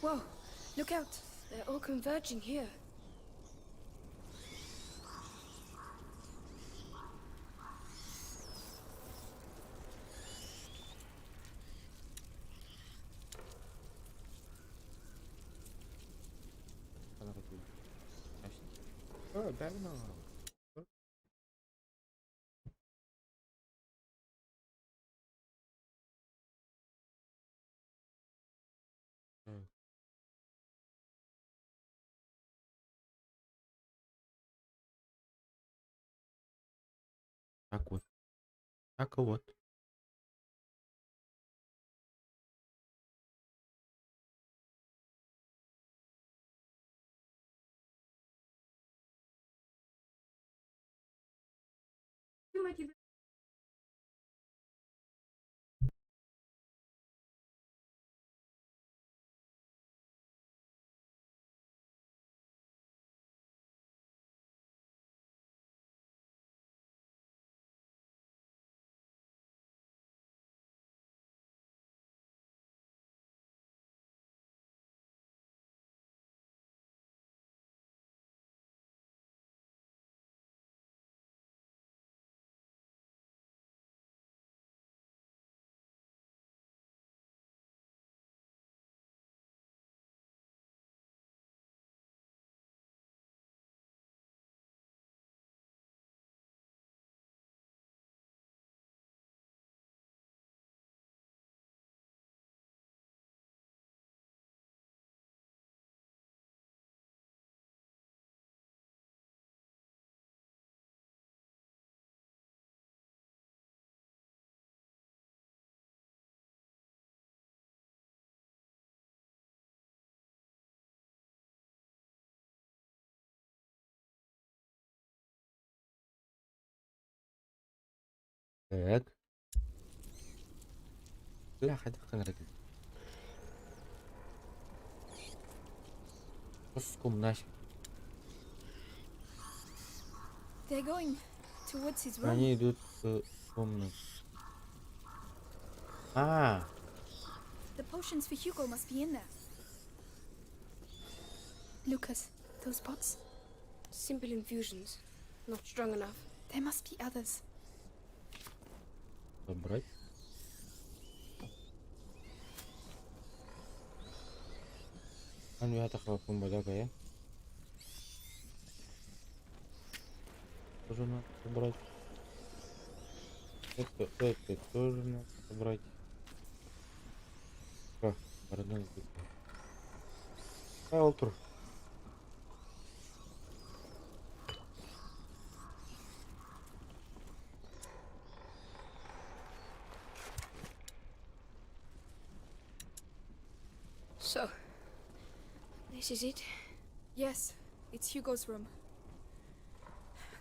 Whoa, look out. They're all converging here. Oh, that no. Так вот. Так вот. Так. لا حد ركز. قصكم ناشف. They're going towards his room. Они идут к комнате. А, The potions for Hugo must be in there. Lucas, those pots? Simple infusions. Not strong enough. There must be others. собрать. أنا هتخافون بدك يا. Тоже надо собрать. Это тоже надо собрать. Как? Родной язык. Элтер. So, this is it? Yes, it's Hugo's room.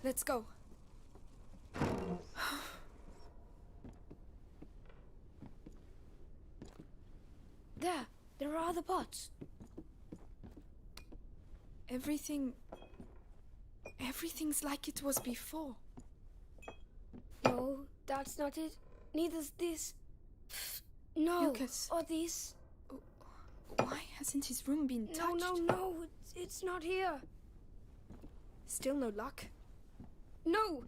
Let's go. There are other pots. Everything's like it was before. No, that's not it. Neither's this. No. Lucas. Or this. Why hasn't his room been touched? No. It's not here. Still no luck. No.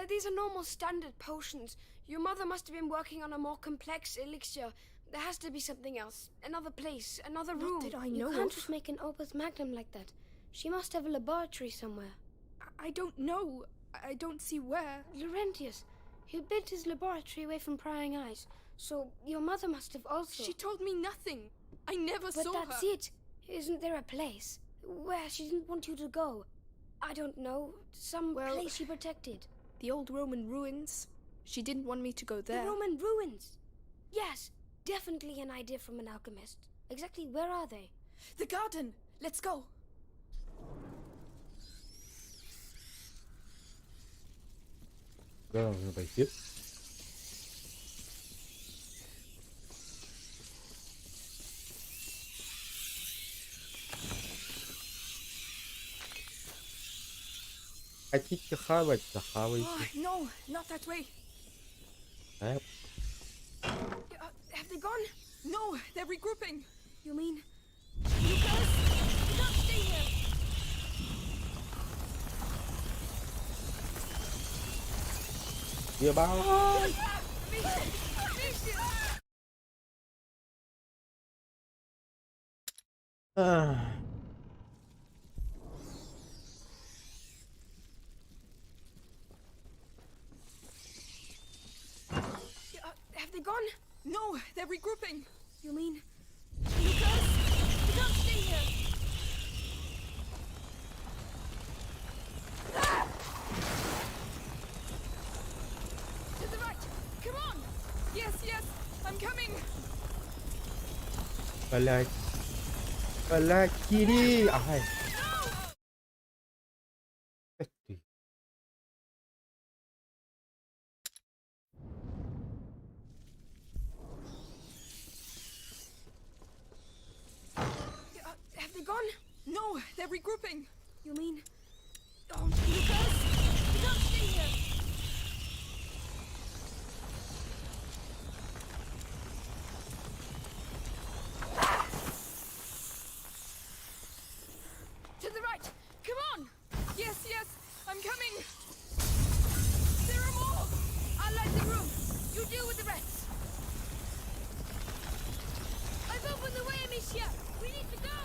These are normal standard potions. Your mother must have been working on a more complex elixir. There has to be something else. Another place. Another room. Not that I know You can't of. just make an opus magnum like that. She must have a laboratory somewhere. I don't know. I don't see where. Laurentius. He built his laboratory away from prying eyes. So your mother must have also... She told me nothing. I never saw her. But that's it. Isn't there a place where she didn't want you to go? I don't know. Some place she protected. The old Roman ruins. She didn't want me to go there. The Roman ruins? Yes, definitely an idea from an alchemist. Exactly where are they? The garden! Let's go! Куда нам нужно пойти? Хотите хавать, захавайте. Oh, no, not that way. Have they gone? No, they're regrouping. You mean Lucas! You can't stay here! Dia balik. Ah. Have they gone? No, they're regrouping. You mean... Lucas? You can't stay here! To the right! Come on! Yes, yes, I'm coming. Balik kiri. Ahai. Di. Have they gone? No, they're regrouping. You mean... Oh, Lucas! You can't stay here! To the right! Come on! Yes, yes, I'm coming. There are more. I'll light the room. You deal with the rest. I've opened the way, Amicia. We need to go.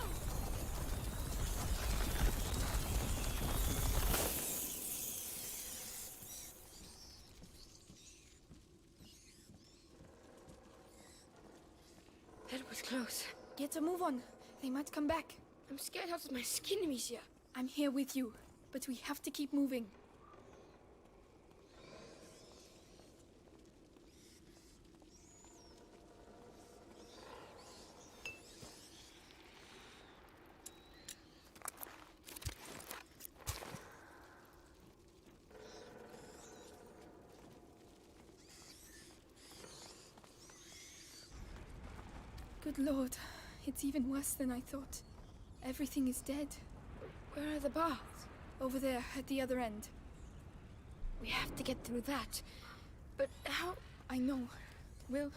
That was close. Get a move on. They might come back. I'm scared out of my skin, Amicia. I'm here with you, but we have to keep moving. Good Lord, it's even worse than I thought. Everything is dead. Where are the baths? Over there, at the other end. We have to get through that. But how? I know. We'll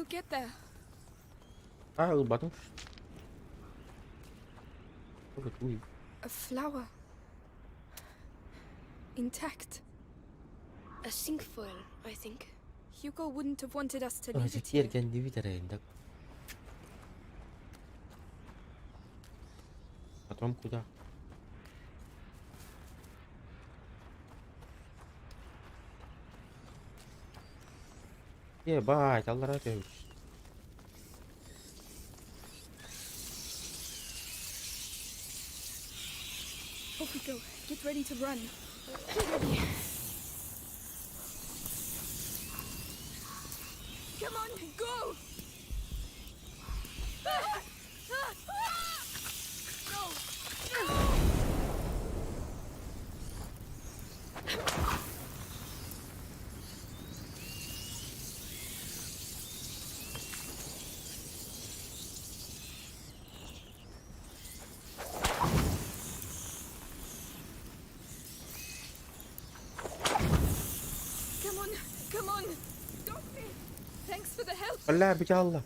get there. Ah, lu batus. Oh, betul. A flower. Intact. A cinquefoil, I think. Hugo wouldn't have wanted us to Oh, leave it si here. kan di renda. Потом куда? Ебать, Allah Рафиевич. Off we go. Get ready to run. Ready. Come on, go! Come on! Stop me! Thanks for the help! Allah بك Allah.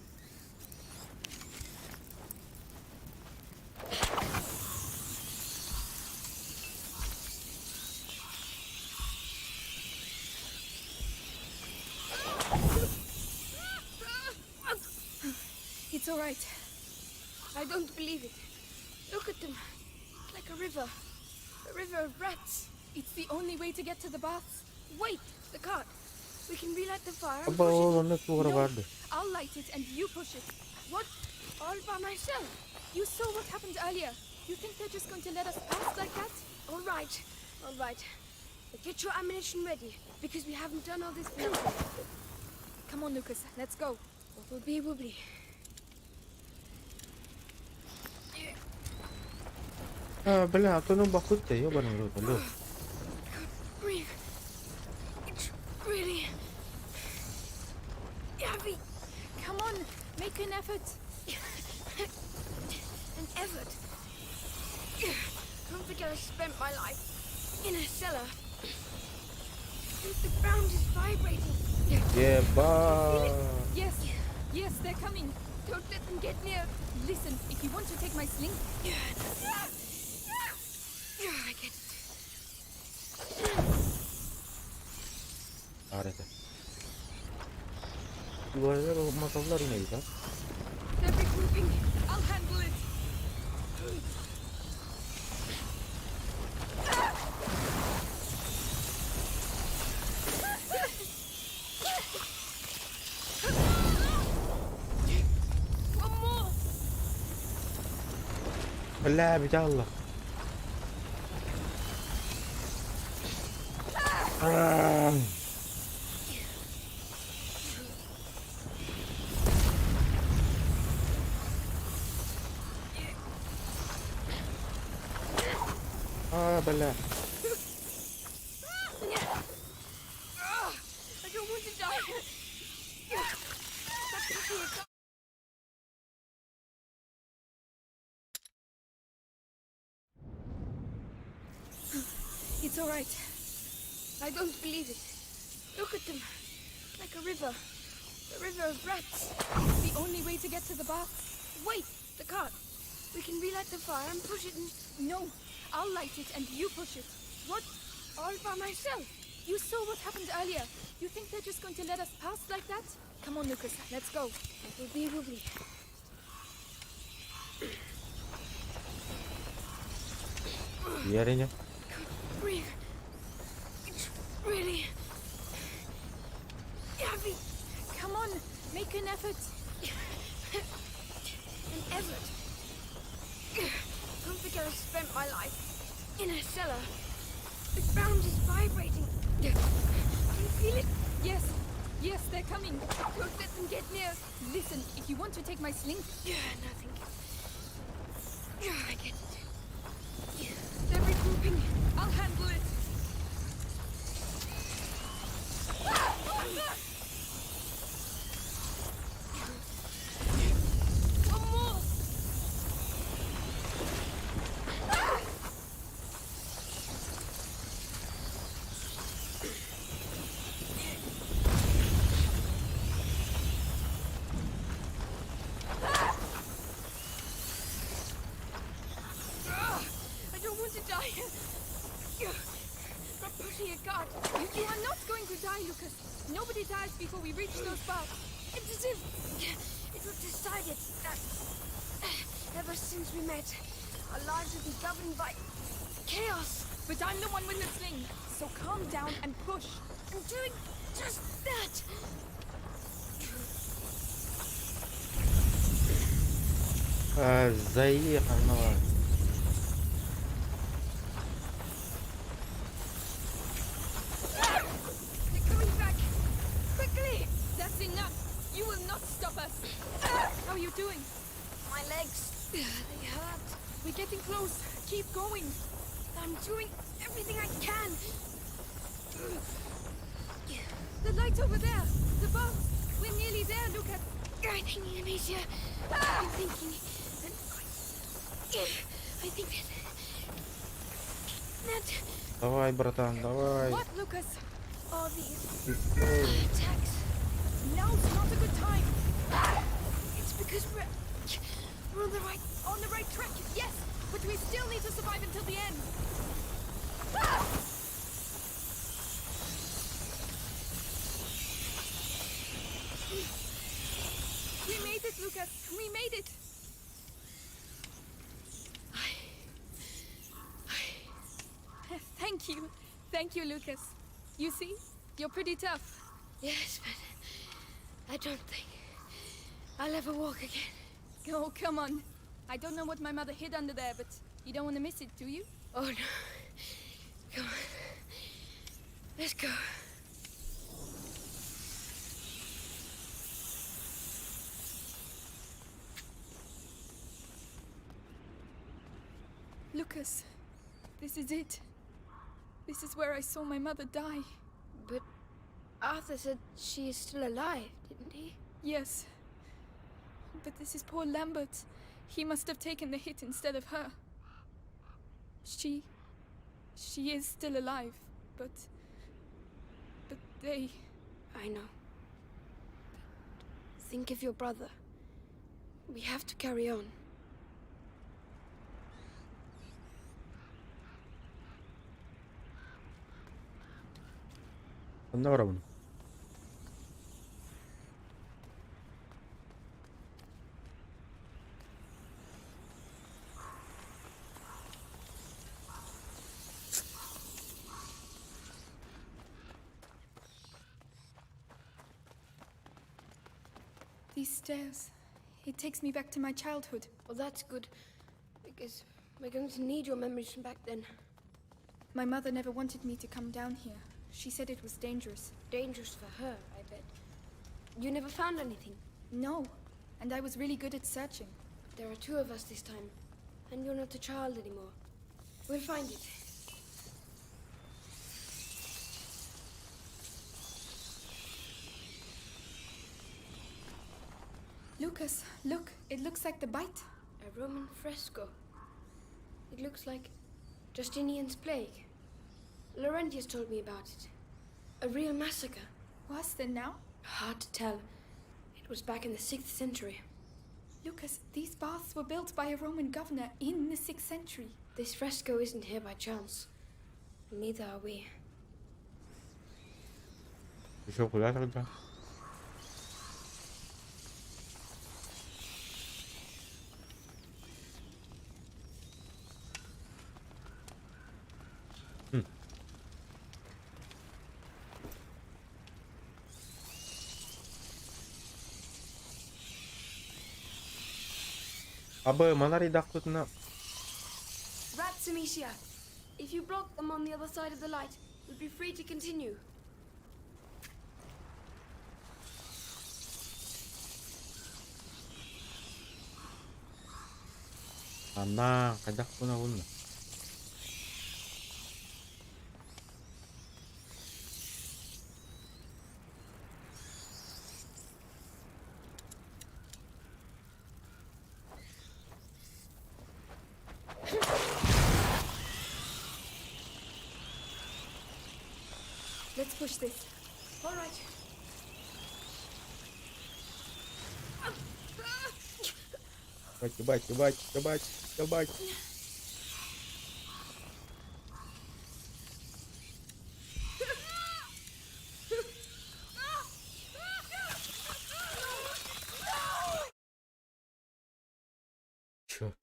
It's all right. I don't believe it. Look at them. It's like a river. A river of rats. It's the only way to get to the baths. Wait, the cart. We can relight the fire and Abba push it. onu sonra vardı. I'll light it and you push it. What? All by myself? You saw what happened earlier. You think they're just going to let us pass like that? All right. All right. But get your ammunition ready, because we haven't done all this for nothing. Come on, Lucas. Let's go. What will be, will be. Ah, bella, tu non bakutte, io non lo vedo. Breathe. It's really heavy. Come on. Make an effort. An effort. Don't forget I spent my life in a cellar. The ground is vibrating. Jebak. Yes. Yes, they're coming. Don't let them get near. Listen, if you want to take my sling, I get it. Harika. Bu arada masallar yine güzel. They're regrouping. I'll handle it. One more. لا بجالله. بلا. I don't want to die. It's all right. I don't believe it. Look at them. Like a river. A river of rats. It's the only way to get to the bath. Wait, the cart. We can relight the fire and push it in No, I'll light it and you push it. what? All by myself. You saw what happened earlier. You think they're just going to let us pass like that? Come on, Lucas, let's go. Wobbly wobbly. Diğerine. Breathe. It's really heavy. Come on, make an effort. An effort. Don't think I've spent my life in a cellar. The ground is vibrating. Can you feel it? Yes, yes, they're coming. Don't let them get near. Listen, if you want to take my sling, Nothing. I get it. They're regrouping. I'll handle it. One more. I don't want to die. Not pushing a cart. You are not going to die, Lucas. Nobody dies before we reach those baths. It's as if it was decided that ever since we met, our lives would be governed by chaos. But I'm the one with the sling, so calm down and push. I'm doing just that. زي قناة. They're coming back. Quickly. That's enough. You will not stop us. How are you doing? My legs, they hurt. We're getting close. Keep going. I'm doing everything I can. The light over there. The bath. We're nearly there, Lucas. I'm thinking, Amicia. I'm thinking that I think that Давай, братан, давай. What, Lucas? all these Пустой. attacks, Now's not a good time. it's because we're On the right track, yes, but we still need to survive until the end. We made it, Lucas. We made it. Thank you. Thank you, Lucas. You see, you're pretty tough. Yes, but I don't think I'll ever walk again. Oh, come on. I don't know what my mother hid under there, but you don't want to miss it, do you? Oh no. Come on. Let's go. Lucas, this is it. This is where I saw my mother die. But Arthur said she is still alive, didn't he? Yes. But this is poor Lambert. He must have taken the hit instead of her. She is still alive, but they... I know. But think of your brother. We have to carry on. എന്താ പറയുന്നു? These stairs. It takes me back to my childhood. Well, that's good, because we're going to need your memories from back then. My mother never wanted me to come down here. She said it was dangerous. Dangerous for her, I bet. You never found anything? No, and I was really good at searching. There are two of us this time, and you're not a child anymore. We'll find it. Lucas, look, it looks like the bite. A Roman fresco. It looks like Justinian's plague. Laurentius told me about it. A real massacre. Worse than now? Hard to tell. It was back in the 6th century. Lucas, these baths were built by a Roman governor in the 6th century. This fresco isn't here by chance. And neither are we. Еще куда тогда? Абы, мана редактутна. Rats, Amicia! If you block them on the other side of the light, we'll be free to continue. Ана, кадак пуна вунна. Let's push this. All right. Ебать. Чё?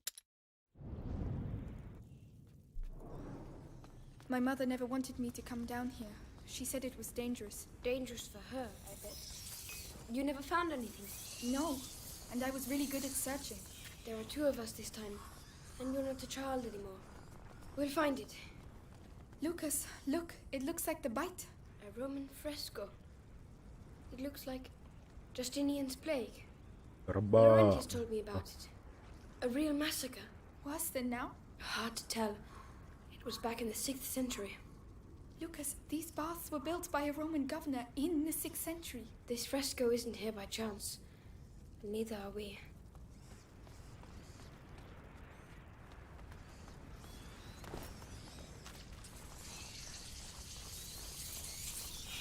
My mother never wanted me to come down here. She said it was dangerous. Dangerous for her, I bet. You never found anything? No, and I was really good at searching. There are two of us this time, and you're not a child anymore. We'll find it. Lucas, look, it looks like the bite. A Roman fresco. It looks like Justinian's plague. Laurentius told me about it. A real massacre. Worse than now? Hard to tell. It was back in the 6th century. Lucas, these baths were built by a Roman governor in the 6th century. This fresco isn't here by chance. And neither are we.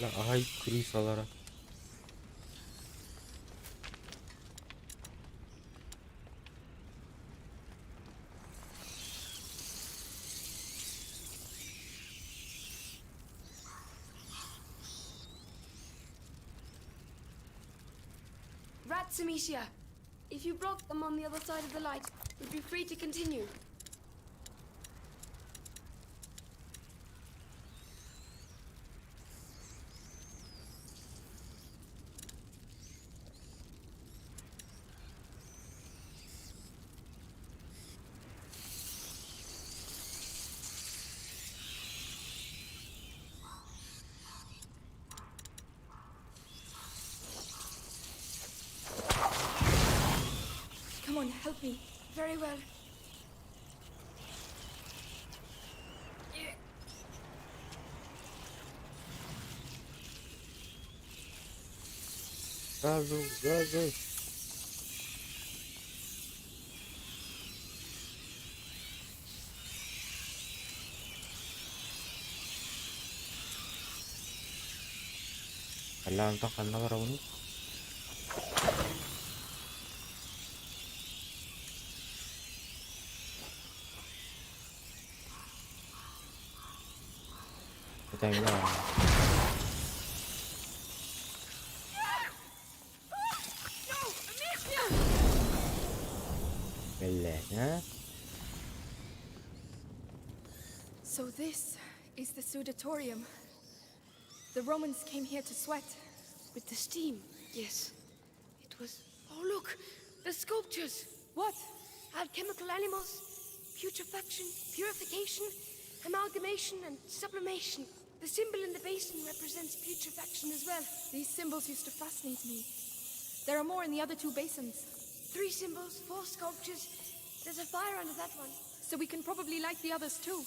La ay krisalara. Rats, Amicia! If you block them on the other side of the light, we'll be free to continue. Come on, help me. Very well. Газу. Kailangan ka na raw ni. Katanya lah. Belenya. So this is the Sudatorium. The Romans came here to sweat. With the steam, yes. It was... Oh, look! The sculptures! What? Alchemical animals, putrefaction, purification, amalgamation, and sublimation. The symbol in the basin represents putrefaction as well. These symbols used to fascinate me. There are more in the other 2 basins. 3 symbols, 4 sculptures. There's a fire under that one. So we can probably light the others too.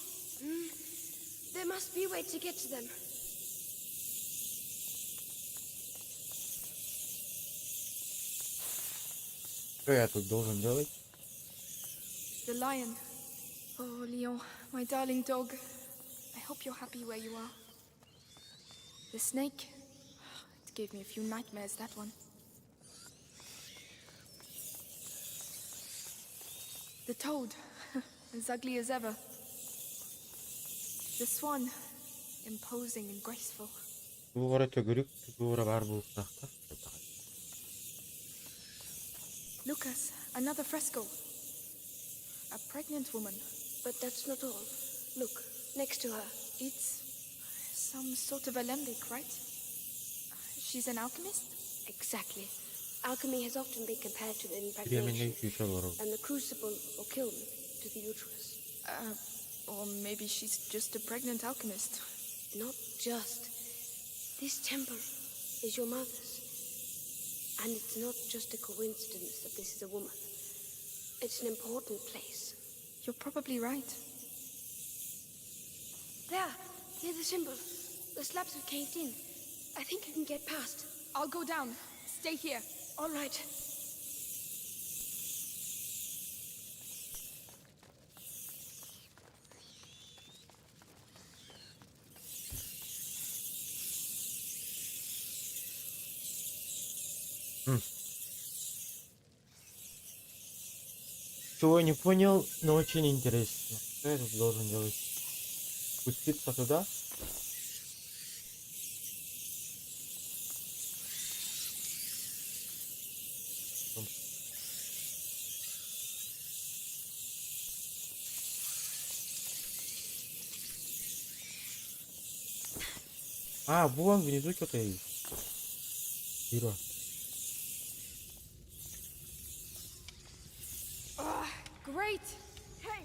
There must be a way to get to them. Что я тут должен делать? The lion. Oh, Leon, my darling dog. I hope you're happy where you are. The snake. It gave me a few nightmares, that one. The toad. As ugly as ever. The swan. Imposing and graceful. Тугуура төгөрük, тугуура бар булсакта. Lucas, another fresco. A pregnant woman. But that's not all. Look, next to her. It's some sort of alembic, right? She's an alchemist? Exactly. Alchemy has often been compared to Bilemenin impregnation, güçlü olur. and the crucible or kiln to the uterus. Or maybe she's just a pregnant alchemist. Not just. This temple is your mother's. And it's not just a coincidence that this is a woman. It's an important place. You're probably right. There, near the symbol. The slabs have caved in. I think you can get past. I'll go down. Stay here. All right. Чего не понял, но очень интересно. Что я тут должен делать? Спуститься туда? А, вон внизу что-то есть. Ира. Great! Hey,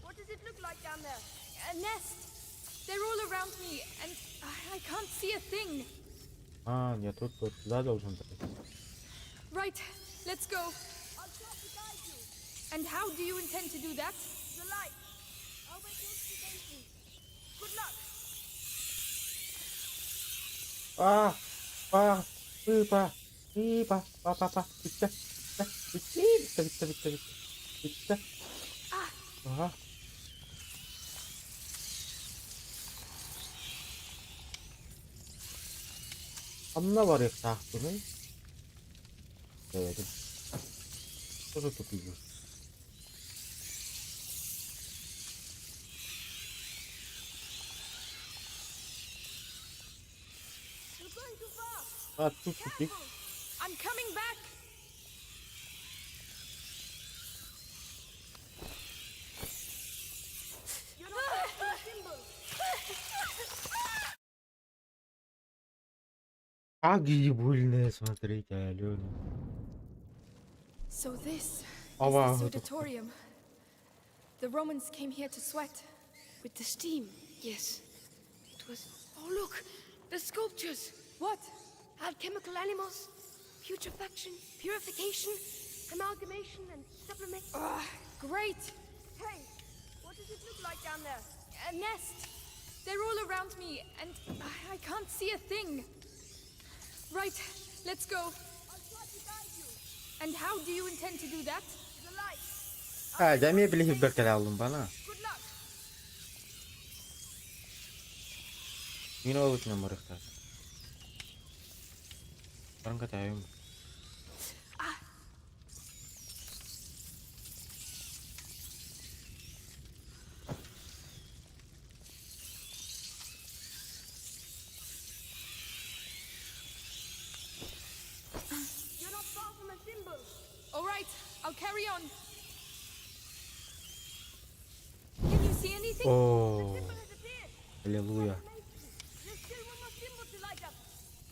what does it look like down there? A nest! They're all around me, and I can't see a thing. А, нет, тут вот туда должен быть. Right, let's go. I'll try to guide you. And how do you intend to do that? The light. I'll wait till it's against me. Good luck. А, Витя, Витя. Ага. Амна var ya tahtını. Evet. Тоже тут идет. You're going too far. А тут тупик. I'm coming back! You're not past the symbol. Огибульная, смотрите, Алена. So this Oh, is wow. the Sudatorium. The Romans came here to sweat. With the steam, yes. It was... Oh, look! The sculptures! What? Alchemical animals, putrefaction, purification, amalgamation, and sublimation. Great! Hey, what does it look like down there? A nest! They're all around me, and I can't see a thing. Right, let's go. I'll try to guide you. And how do you intend to do that? The light. Ha, demeye bile hibberkel aldın bana. Good luck. Yine olduk ne mırıkta. Sekarang katayım. Leon! Can you see anything? Oh. Аллилуйя. There's still one more symbol to light up.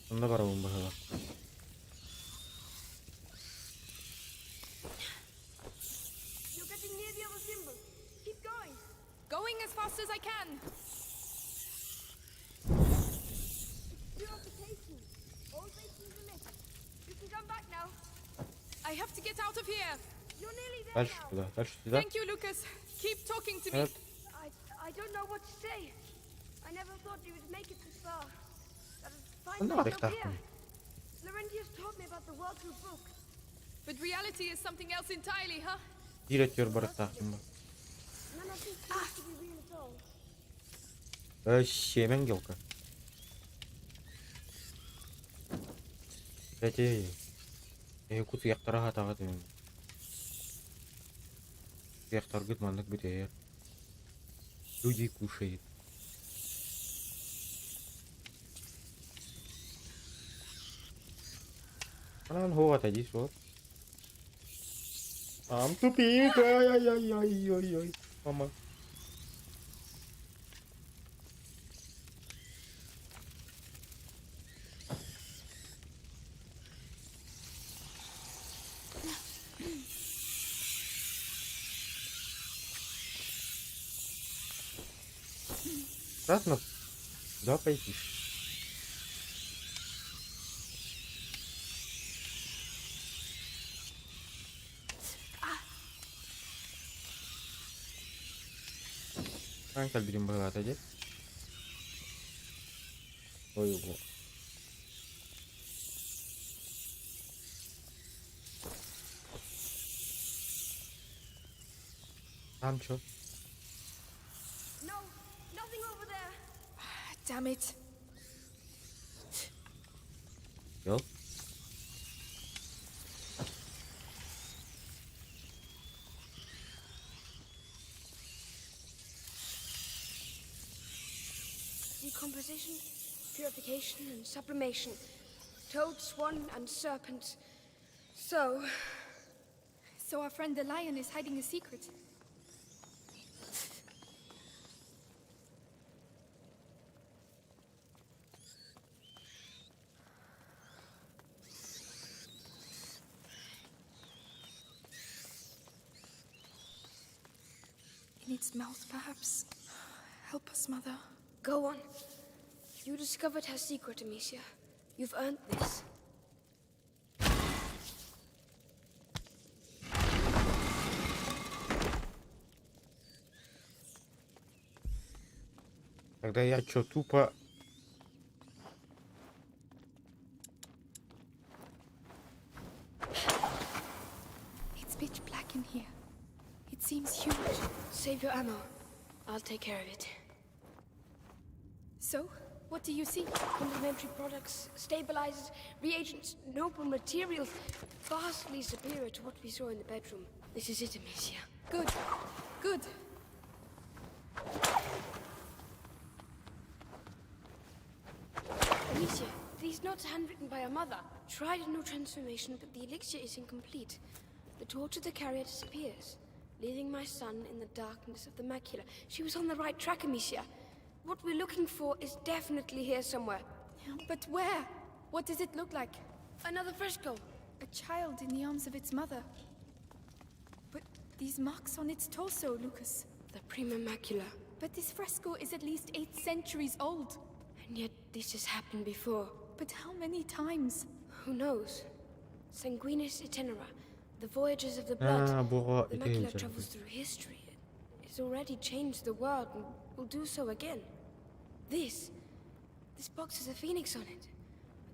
Sonuna karabım bakalım. You're getting near the other symbol. Keep going. Going as fast as I can. Purification. All bases are lit. You can come back now. I have to get out of here. You're nearly there Дальше now. туда, дальше сюда. Thank you, Lucas. Keep talking to me. Evet. I don't know what to say. I never thought you would make it this far. But Ben de finally var you're ektar. here. Laurentius told me about the world through book. But reality is something else entirely, huh? Директör barıktaktım bak. None of this seems to be real at all. Щемен гелка. Кстати, кут яктара хатага дейм. Яктар гытмандык бүтер. Люди кушают. Анан ховат иди что? Ам тупик. Ай-ай-ай-ай-ай-ай. Мама. Красный? Да, пойти. Hangi birim böyle atacak? Oy bu. Tam çok. No, nothing over there. Damn it. Yok. Decomposition, purification, and sublimation. Toad, swan, and serpent. So, So our friend the lion is hiding a secret. In its mouth, perhaps. Help us, Mother. go on. You discovered her secret, Amicia. You've earned this. Тогда я чё, тупо... It's pitch black in here. It seems huge. Save your ammo. I'll take care of it. So, what do you see? Complementary products, stabilizers, reagents, noble materials, vastly superior to what we saw in the bedroom. This is it, Amicia. Good. Good. Amicia, these notes handwritten by her mother. Tried a new transformation, but the elixir is incomplete. The torch of the carrier disappears, leaving my son in the darkness of the macula. She was on the right track, Amicia. What we're looking for is definitely here somewhere. But where? What does it look like? Another fresco. A child in the arms of its mother. But these marks on its torso, Lucas. The prima macula. But this fresco is at least 8 centuries old. And yet this has happened before. But how many times? Who knows? Sanguinis itinera. The voyages of the blood. Buğa The ite macula geleceğim. travels through history. It's already changed the world and will do so again. This box has a phoenix on it.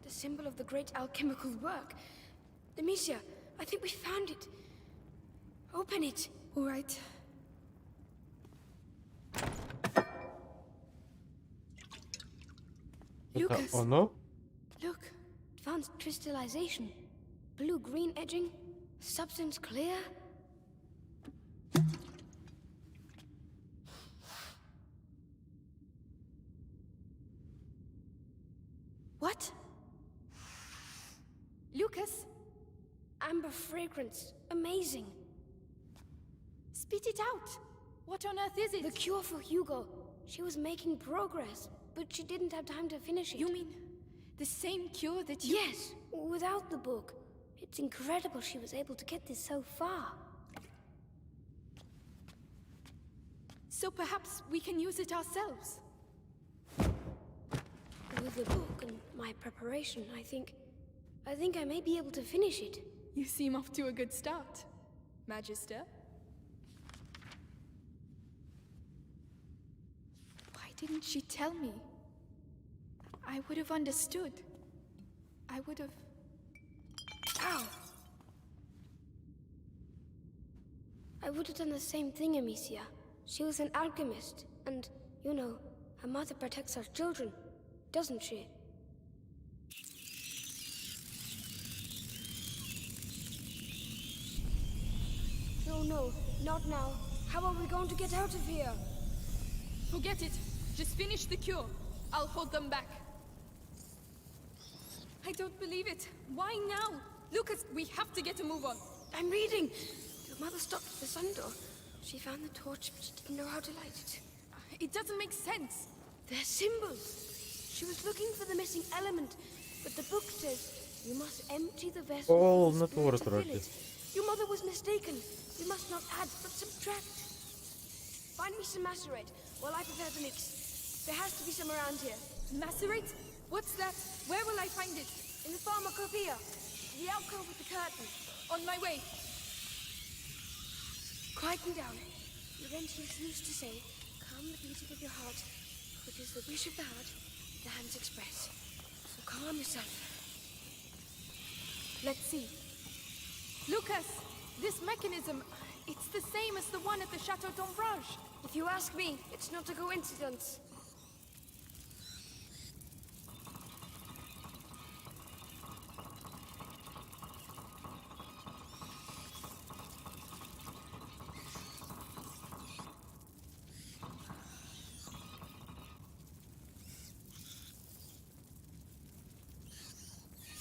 The symbol of the great alchemical work. Amicia, I think we found it. Open it. All right. Lucas. Oh no? Look. Advanced crystallization. Blue-green edging. Substance clear. What? Lucas? Amber fragrance. Amazing. Spit it out! What on earth is it? The cure for Hugo. She was making progress, but she didn't have time to finish it. You mean the same cure that you... Yes, without the book. It's incredible she was able to get this so far. So perhaps we can use it ourselves. With the book and my preparation, I think I may be able to finish it. You seem off to a good start, Magister. Why didn't she tell me? I would have understood. I would have... Ow! I would have done the same thing, Amicia. She was an alchemist, and, you know, a mother protects her children, doesn't she? No, not now. How are we going to get out of here? Forget it. Just finish the cure. I'll hold them back. I don't believe it. Why now? Lucas, we have to get a move on. I'm reading. Your mother stopped at the sun door. She found the torch, but she didn't know how to light it. It doesn't make sense. They're symbols. She was looking for the missing element, but the book says you must empty the vessel Oh, for the not spirit to worth fill it. it. Your mother was mistaken. We must not add, but subtract. Find me some macerate while I prepare the mix. There has to be some around here. Macerate? What's that? Where will I find it? In the pharmacopoeia. The alcove with the curtain. On my way. Quieten down. Laurentius used to say, calm the beating of your heart, for it is the wish of the heart the hands express. So calm yourself. Let's see. Lucas, this mechanism, it's the same as the one at the Chateau d'Ombrage. If you ask me, it's not a coincidence.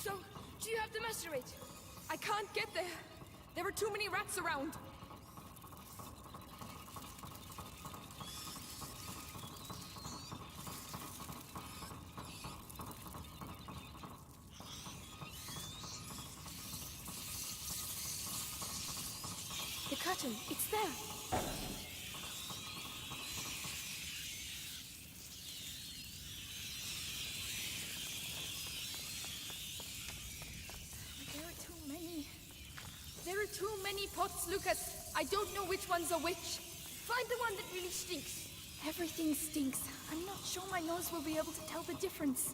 So, do you have the macerate? I can't get there. There are too many rats around. The curtain, it's there. There are too many pots, Lucas. I don't know which ones are which. Find the one that really stinks. Everything stinks. I'm not sure my nose will be able to tell the difference.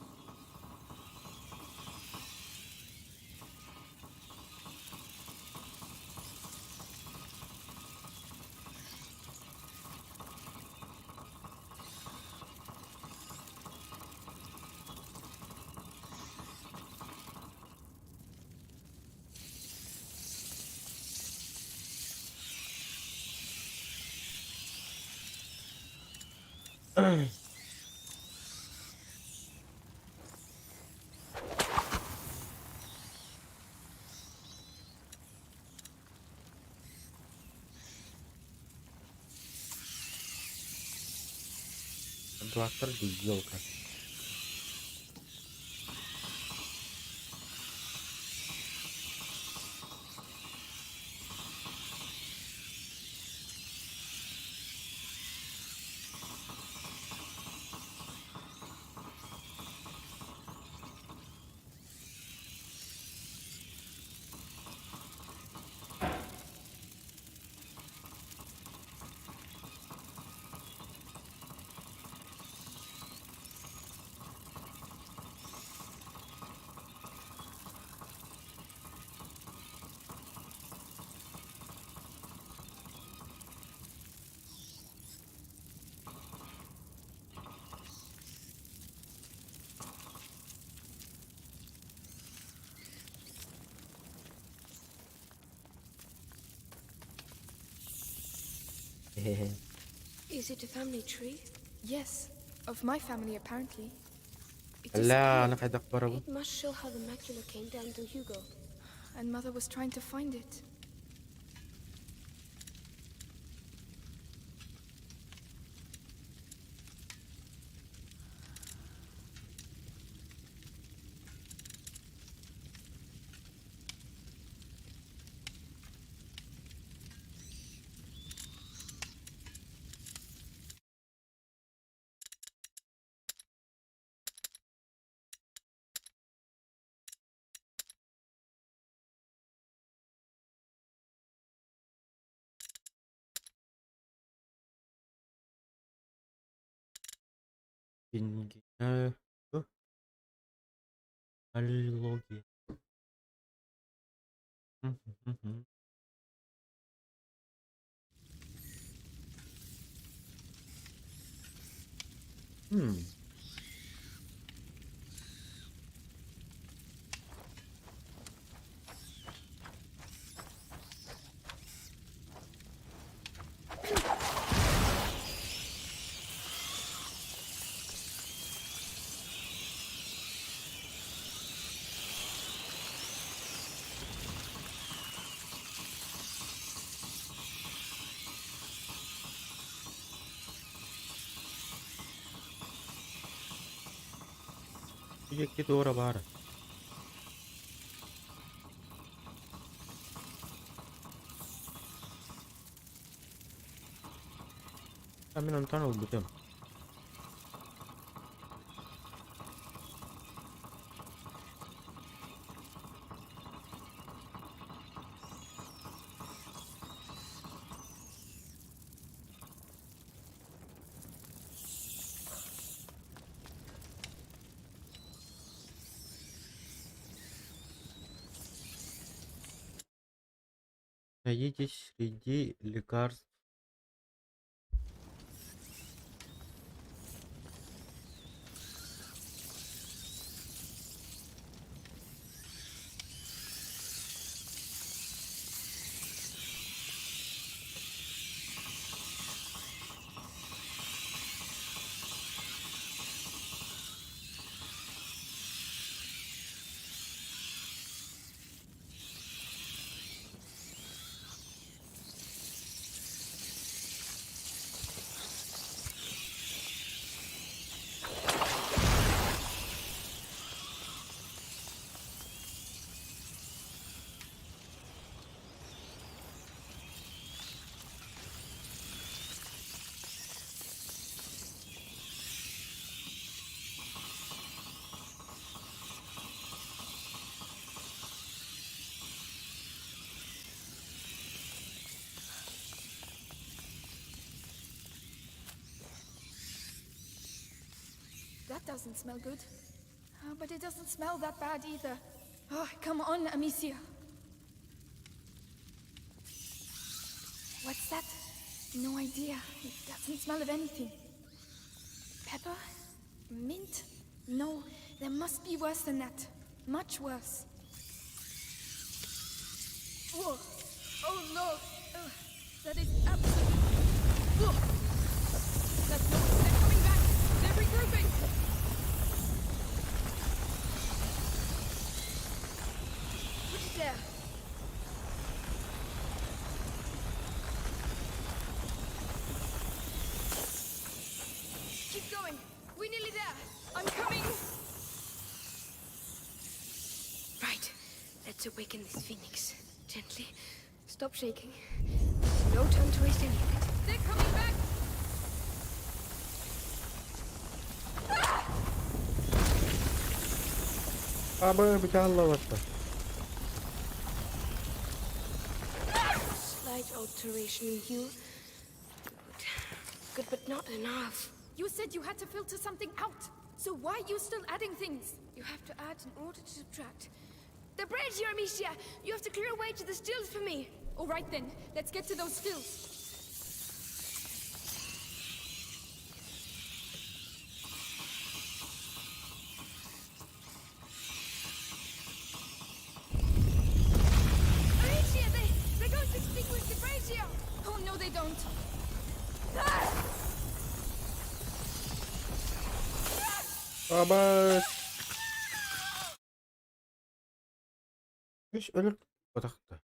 Кластер сделка. Is it a family tree? Yes, of my family apparently. It لا disappeared, نقعد أكبر It must show how the macula came down to Hugo. and Mother was trying to find it. 비행기가 알로기. 음. 이 새끼 돌아봐라. 하면은 단어 못됨. Найдите среди лекарств. That doesn't smell good. But it doesn't smell that bad either. Oh, come on, Amicia. What's that? No idea. It doesn't smell of anything. Pepper? Mint? No, there must be worse than that. Much worse. Whoa. Oh no! That is absolutely... Whoa. That's no... They're coming back! They're regrouping! Put it there. Keep going. We're nearly there. I'm coming. Right. Let's awaken this phoenix. Gently. Stop shaking. There's no time to waste any of it. They're coming back. Bercanda 왔다. Slight alteration in hue. Good. Good, but not enough. You said you had to filter something out. So why are you still adding things? You have to add in order to subtract. The bridge here, Amicia! You have to clear a way to the stills for me. All right then, let's get to those stills. Amicia, they're going to extinguish the bridge here! Oh no, they don't. Abbas. ايش قلت فتحته.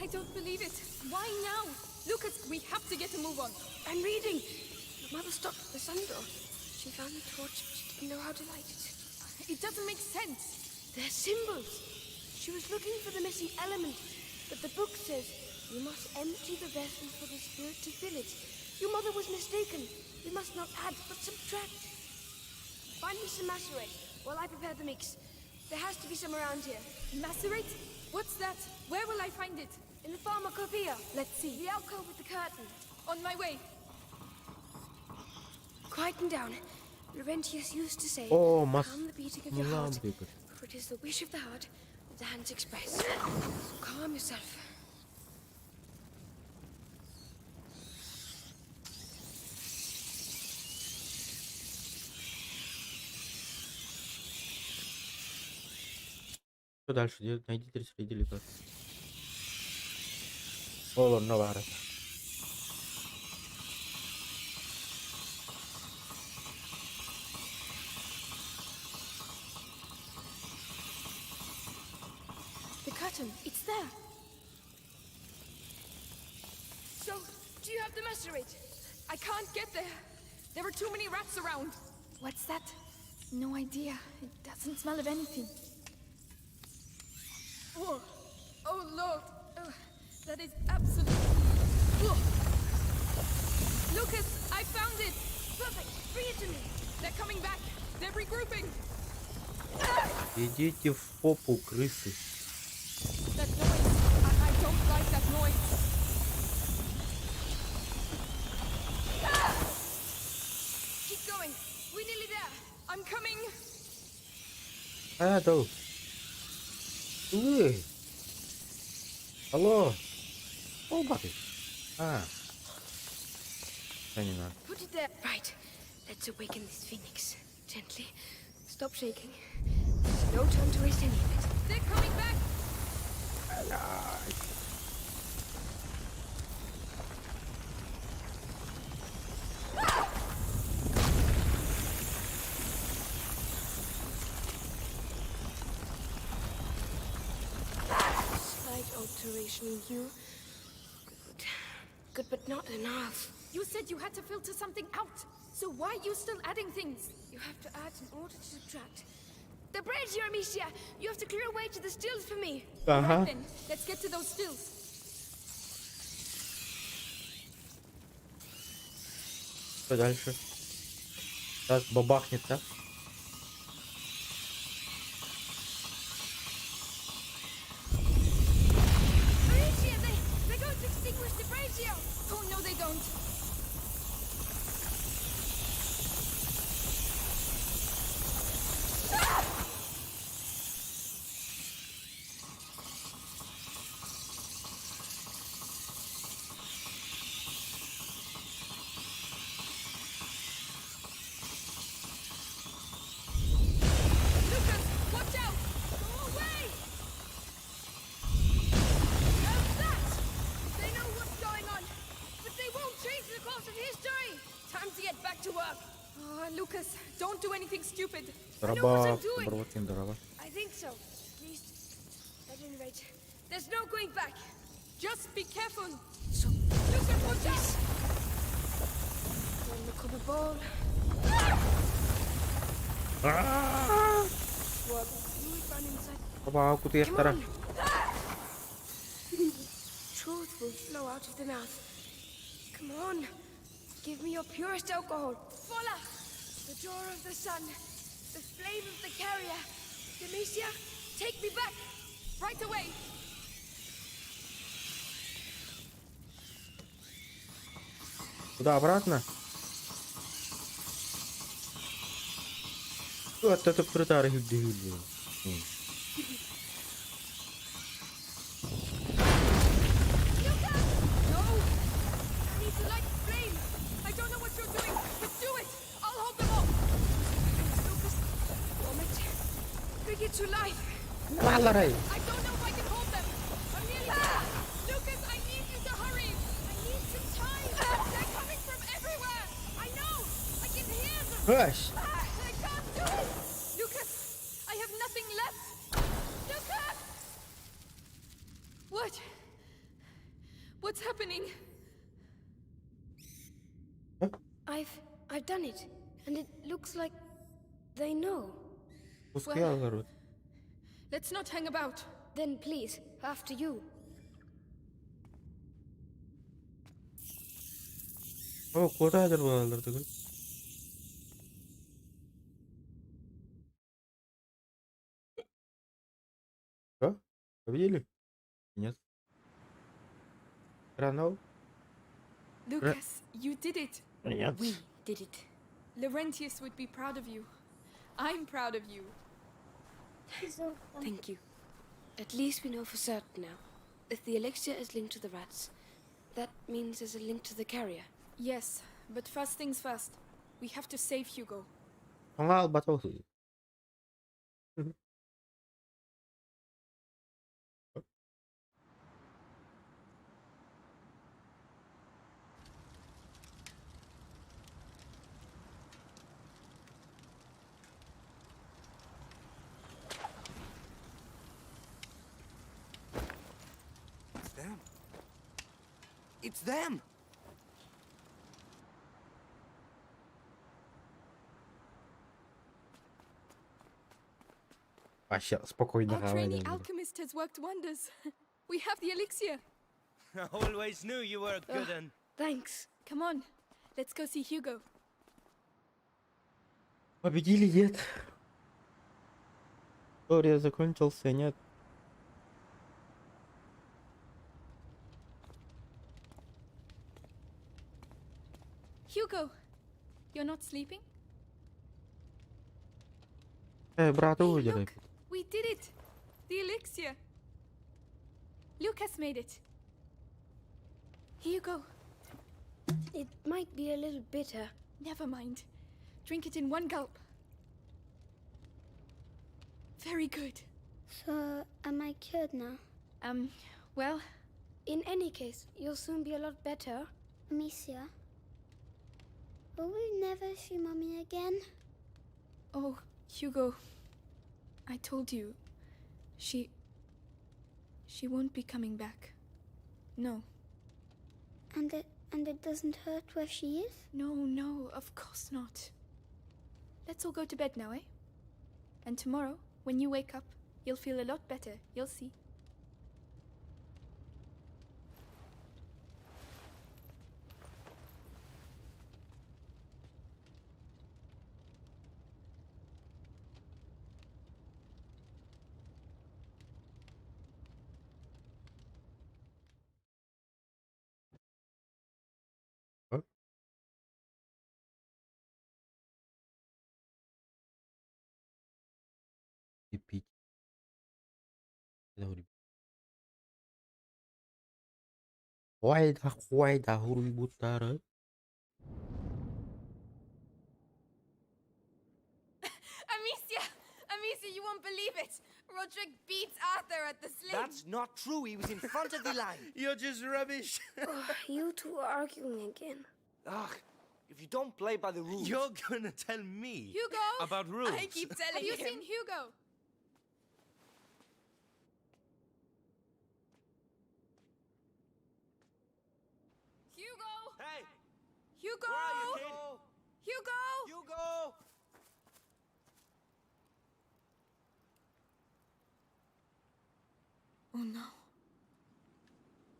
I don't believe it. Why now? Lucas, we have to get a move on. I'm reading. Your mother stopped at the sun door. She found the torch, but she didn't know how to light it. It doesn't make sense. They're symbols. She was looking for the missing element, but the book says you must empty the vessel for the spirit to fill it. Your mother was mistaken. We must not add, but subtract. Find me some macerate while I prepare the mix. There has to be some around here. Macerate? What's that? Where will I find it? In In the pharmacopoeia. Let's see. The alcove with the curtain. On my way. Quieten down. Laurentius used to say, Oo, calm the beating of your heart, for it is the wish of the heart that the hands express. So calm yourself. Что дальше делать? Найдите распредели как. О, ладно, вара. The curtain. It's there. So, do you have the macerate? I can't get there. There are too many rats around. What's that? No idea. It doesn't smell of anything. Oh, oh Lord. That is absolutely... Oh. Lucas, I found it. Perfect. Bring it to me. They're coming back. They're regrouping. Идите в попу, крысы. That noise. I don't like that noise. Keep going. We're nearly there. I'm coming. А, да. Ой. Алло. О, баты. А. Да не надо. Put it there. Right. Let's awaken this phoenix. Gently. Stop shaking. There's no time to waste any of it. They're coming back. Slight alteration in hue. Good. Good, but not enough. You said you had to filter something out. So why are you still adding things? You have to add in order to subtract. The brazier, Amicia! You have to clear a way to the stills for me. Ага. Then, let's get to those stills. Что дальше? Сейчас бабахнет, да? Amicia, they're going to extinguish the brazier! Oh, no, they don't. Lucas, watch out! Go away! How's that? They know what's going on, but they won't change the course of history! Time to get back to work. Oh, Lucas, don't do anything stupid. I know what I'm Дрова. doing. Обработаем дрова. I think so. At least, at any rate, there's no going back. Just be careful. So, Lucas, watch out! on the copper ball. What? Fluid run inside. Опа, куда Come вторая? on. Truth will flow out of the mouth. Come on. Give me your purest alcohol. Voila! The door of the sun. The flame of the carrier. Demetia, take me back. Right away. Куда, обратно? Вот это притар гильдию. No! I need to light the flame. I don't know what you're doing, but do it. I'll hold them off. Lucas, warm it. Bring it to life. Валерий! I don't know if I can hold them. I'm nearly there. Lucas, I need you to hurry. I need some time. They're coming from everywhere. I know. I can hear them. Хаш! I can't do it. Lucas, I have nothing left. Lucas! What? What's happening? I've done it, and it looks like they know. Пускай огород. Let's not hang about. Then please, after you. О, куда алдырды? Что? Победили? Нет. Granol? Lucas, you did it. Yes. We did it. Laurentius would be proud of you. I'm proud of you. Thank you. At least we know for certain now. If the elixir is linked to the rats, that means there's a link to the carrier. Yes, but first things first. We have to save Hugo. Mga albatos. It's them. It's them! Pasya, spokojna Our trainee kawalan. alchemist has worked wonders. We have the elixir. I always knew you were a good one. Thanks. Come on, let's go see Hugo. Победили, нет. История закончился, нет. Hugo, you're not sleeping? Брата Hey, уделай. look, we did it. The elixir. Lucas made it. Here you go. It might be a little bitter. Never mind. Drink it in one gulp. Very good. So, am I cured now? Well, In any case, you'll soon be a lot better. Amicia? Will we never see Mommy again? oh, Hugo, I told you, she won't be coming back. No. And it doesn't hurt where she is? No, of course not. Let's all go to bed now, eh? And tomorrow, when you wake up, you'll feel a lot better. You'll see. Пить. Хуайда, хуруй бутары. Amicia, you won't believe it. Roderick beats Arthur at the sling. That's not true. He was in front of the line. You're just rubbish. Oh, you two are arguing again. Ugh, if you don't play by the rules... You're gonna tell me Hugo! about rules. I keep telling you. Have you seen Hugo? Hugo! Hey! Hugo! Where are you, kid? Hugo! Hugo! Oh no.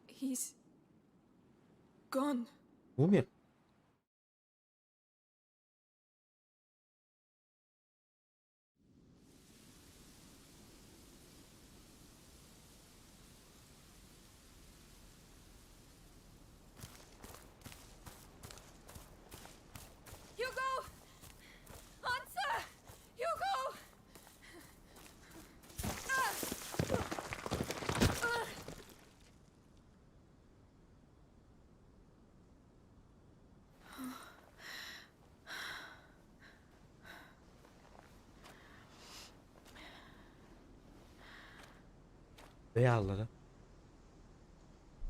He's gone. Умер. Hugo! Answer! Hugo! Beyazları.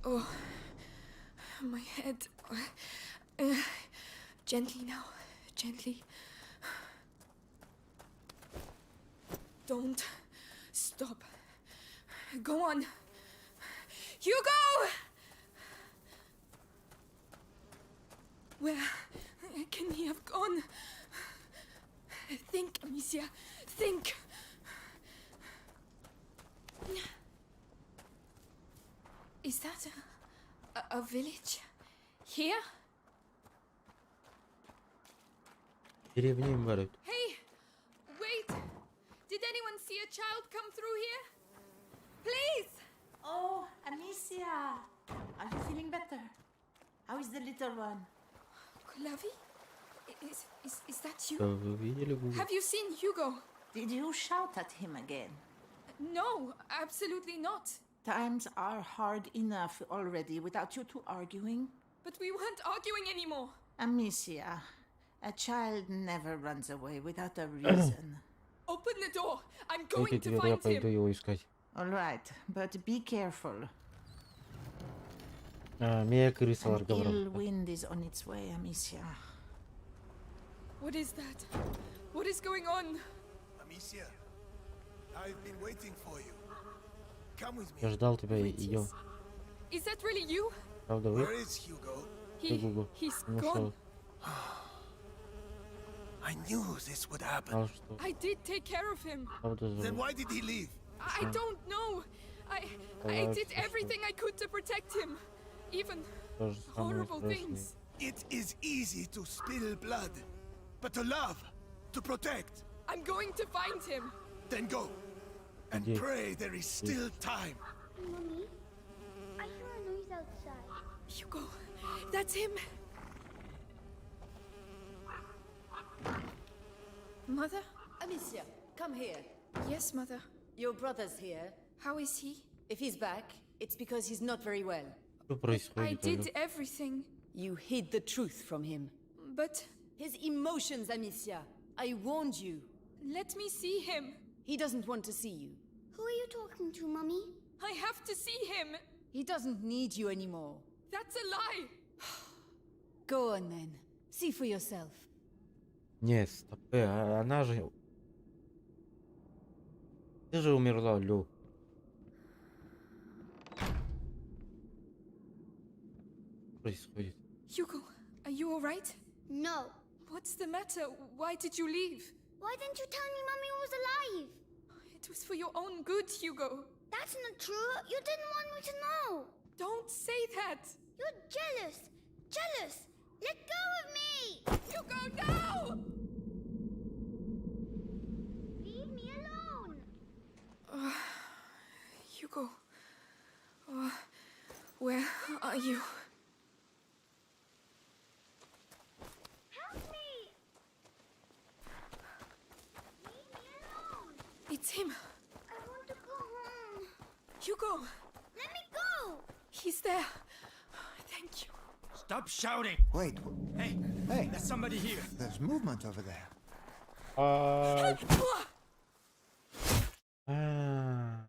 Oh, my head. Gently now, gently. Don't stop. Go on. Hugo! Where can he have gone? Think, Amicia, think. Is that a village? Here? Деревня var. Hey, wait! Did anyone see a child come through here? Please! Oh, Amicia, Are you feeling better? How is the little one? Clavi? Is that you? Вы видели Google? Have you seen Hugo? Did you shout at him again? No, absolutely not. Times are hard enough already without you two arguing. But we weren't arguing anymore. Amicia, a child never runs away without a reason. Open the door. I'm going Эти to двери, я find пойду him. его искать. All right, but be careful. Мия крыса An разговаривала. ill wind is on its way, Amicia. What is that? What is going on? Amicia, I've been waiting for you. Come with Я me. ждал тебя, идем. Is that really you? Правда Where вы? is Hugo? Google. He's Он gone. ушел. I knew this would happen. Знал, что I did take care of him. правда Then жив. why did he leave? I don't know. I did everything I could to protect him. Even То же самое horrible страшное. things. It is easy to spill blood, but to love, to protect, I'm going to find him. then go. And Indeed. pray there is still time. Mummy, I hear a noise outside. Hugo, that's him. Mother? Amicia, come here. Yes, Mother. Your brother's here. How is he? If he's back, it's because he's not very well. Что I происходит? did Алло? everything. You hid the truth from him. But His emotions, Amicia. I warned you. let me see him. He doesn't want to see you. Who are you talking to, Mummy? I have to see him. He doesn't need you anymore. That's a lie. Go on then. See for yourself. Нет, стоп. Она же... Ты же умерла, Лю. Что происходит? Hugo, are you alright? No. What's the matter? Why did you leave? Why didn't you tell me Mummy was alive? It was for your own good, Hugo. That's not true. You didn't want me to know. Don't say that. You're jealous. Jealous. Let go of me. Hugo, no! Leave me alone. Hugo. Where are you? Help me. Leave me alone. It's him. I want to go home. Hugo, Let me go. he's there. Thank you. Stop shouting! Wait, Hey, hey, there's somebody here. there's movement over there. А, а.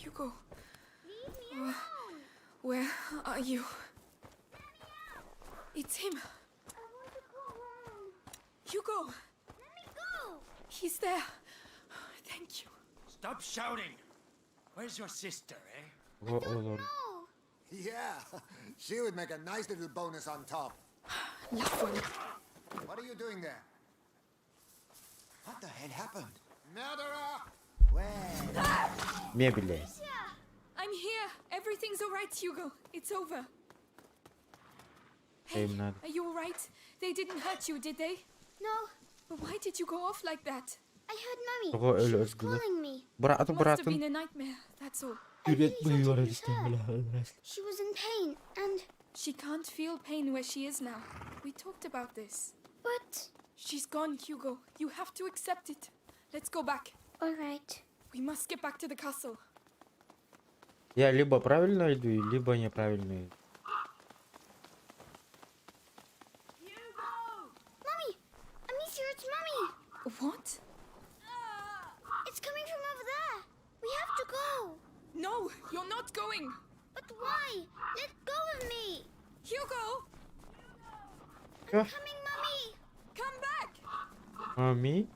Hugo, Leave me alone. where are you? It's him. I want to go home. Hugo, Let me go. he's there. Thank you. Stop shouting! Where's your sister, eh? О, о, Лорд. No. Yeah, she would make a nice little bonus on top. Love one. What are you doing there? What the hell happened? Murderer! Where? Мебели. I'm here. Everything's alright, Hugo. It's over. Hey, Им надо. are you alright? They didn't hurt you, did they? No. But why did you go off like that? I heard Mummy. Кого She Элю was özgüler? calling me. Bırak, Must have been a nightmare, that's all. Юрет I really thought it бывает, was что, her. бля. She was in pain, and... She can't feel pain where she is now. We talked about this. But... She's gone, Hugo. You have to accept it. Let's go back. All right. We must get back to the castle. Я либо правильно иду, либо неправильно иду. Mummy! Amicia, it's Mummy! What? It's coming from over there. We have to go. No, you're not going. But why? Let go of me. Hugo, Что? Coming, Mummy. come back. Мами?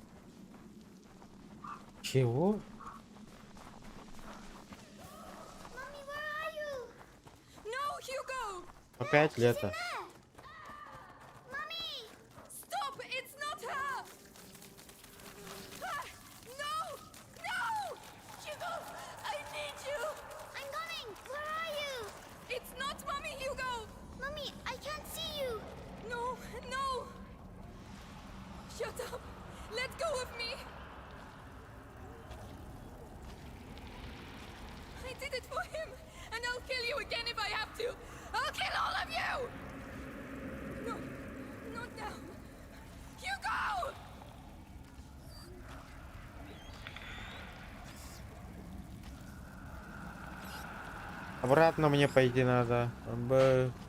Чего? Mummy, where are you? No, Hugo. Опять лето. There. Mummy! Stop. It's not her. Ah, no. No. Hugo, I need you. I'm coming. Where are you? It's not Mommy, Hugo. Mummy, I can't see you. No, no. Shut up. Let go of me. did it for him, and I'll kill you again if I have to. I'll kill all of you! No, not now. Hugo! Обратно мне пойти надо.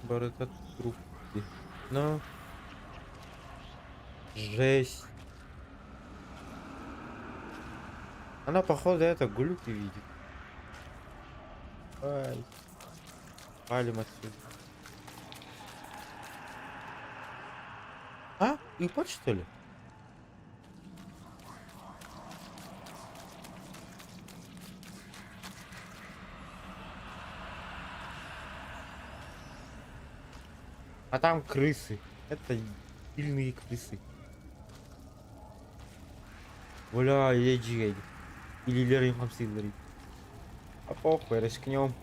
Этот труп. Ну. Жесть. Она, походу, это глюки видит. Ай. Палим отсюда. А? Ипот, что ли? А там крысы. Это сильные крысы. Бля, едь. Или Лерин Хамсилери. А похуй, рискнем.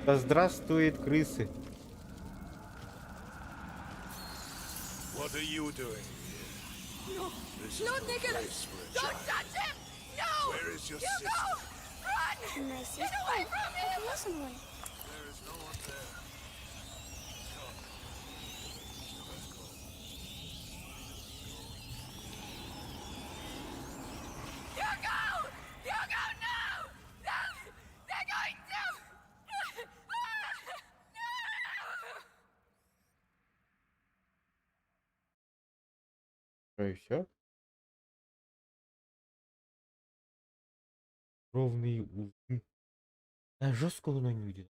Да здравствует крысы. What are you doing? No, This no, is no Nicholas! place for a Don't child. touch him! No! Where is your Hugo! sister? Run! My sister. Get away from I him! know someone. There is no one there. Come. Let's go. Hugo! Hugo, no! They're going to! Что, и все? Ровные узы. Я жестко воно не видел.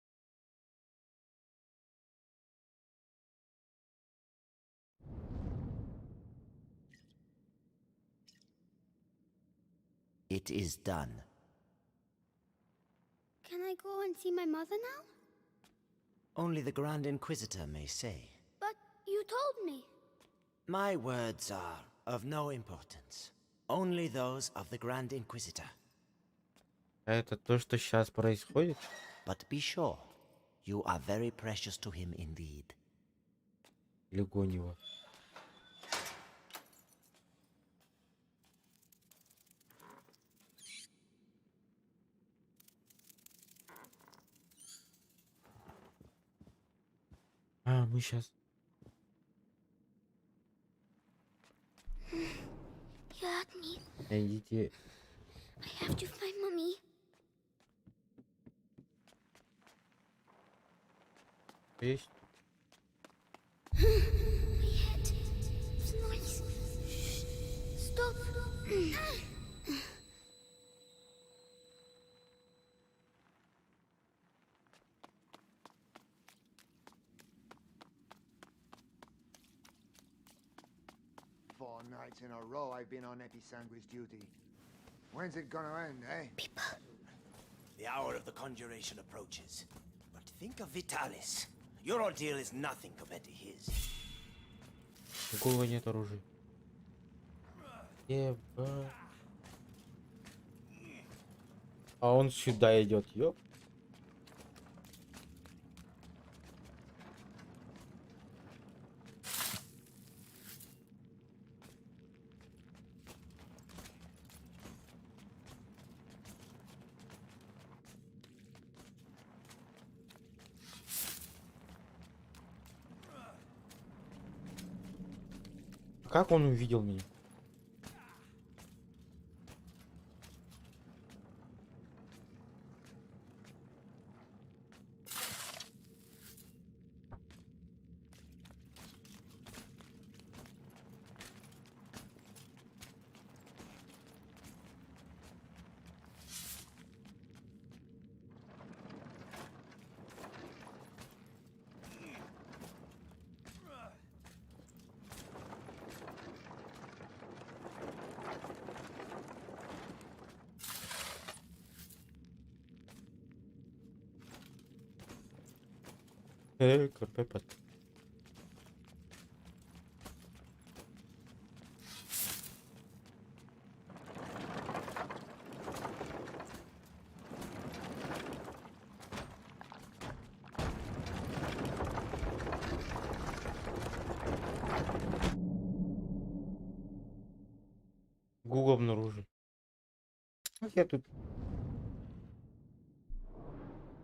It is done. Can I go and see my mother now? Only the Grand Inquisitor may say. But you told me. My words are of no importance. Only those of the Grand Inquisitor. А это то, что сейчас происходит? But be sure, you are very precious to him indeed. Легонево. А, мы сейчас. You heard me. Найдите. I have to find Mommy. Есть? My head. It's nice. Shh. Stop. 4 nights in a row I've been on Episanguis duty. When's it gonna end, eh? People. The hour of the conjuration approaches. But think of Vitalis. Your ordeal is nothing compared to his. У кого нет оружия? Еба. А он сюда идет, ёп. Как он увидел меня? Карпепат. Гугл обнаружил. Как я тут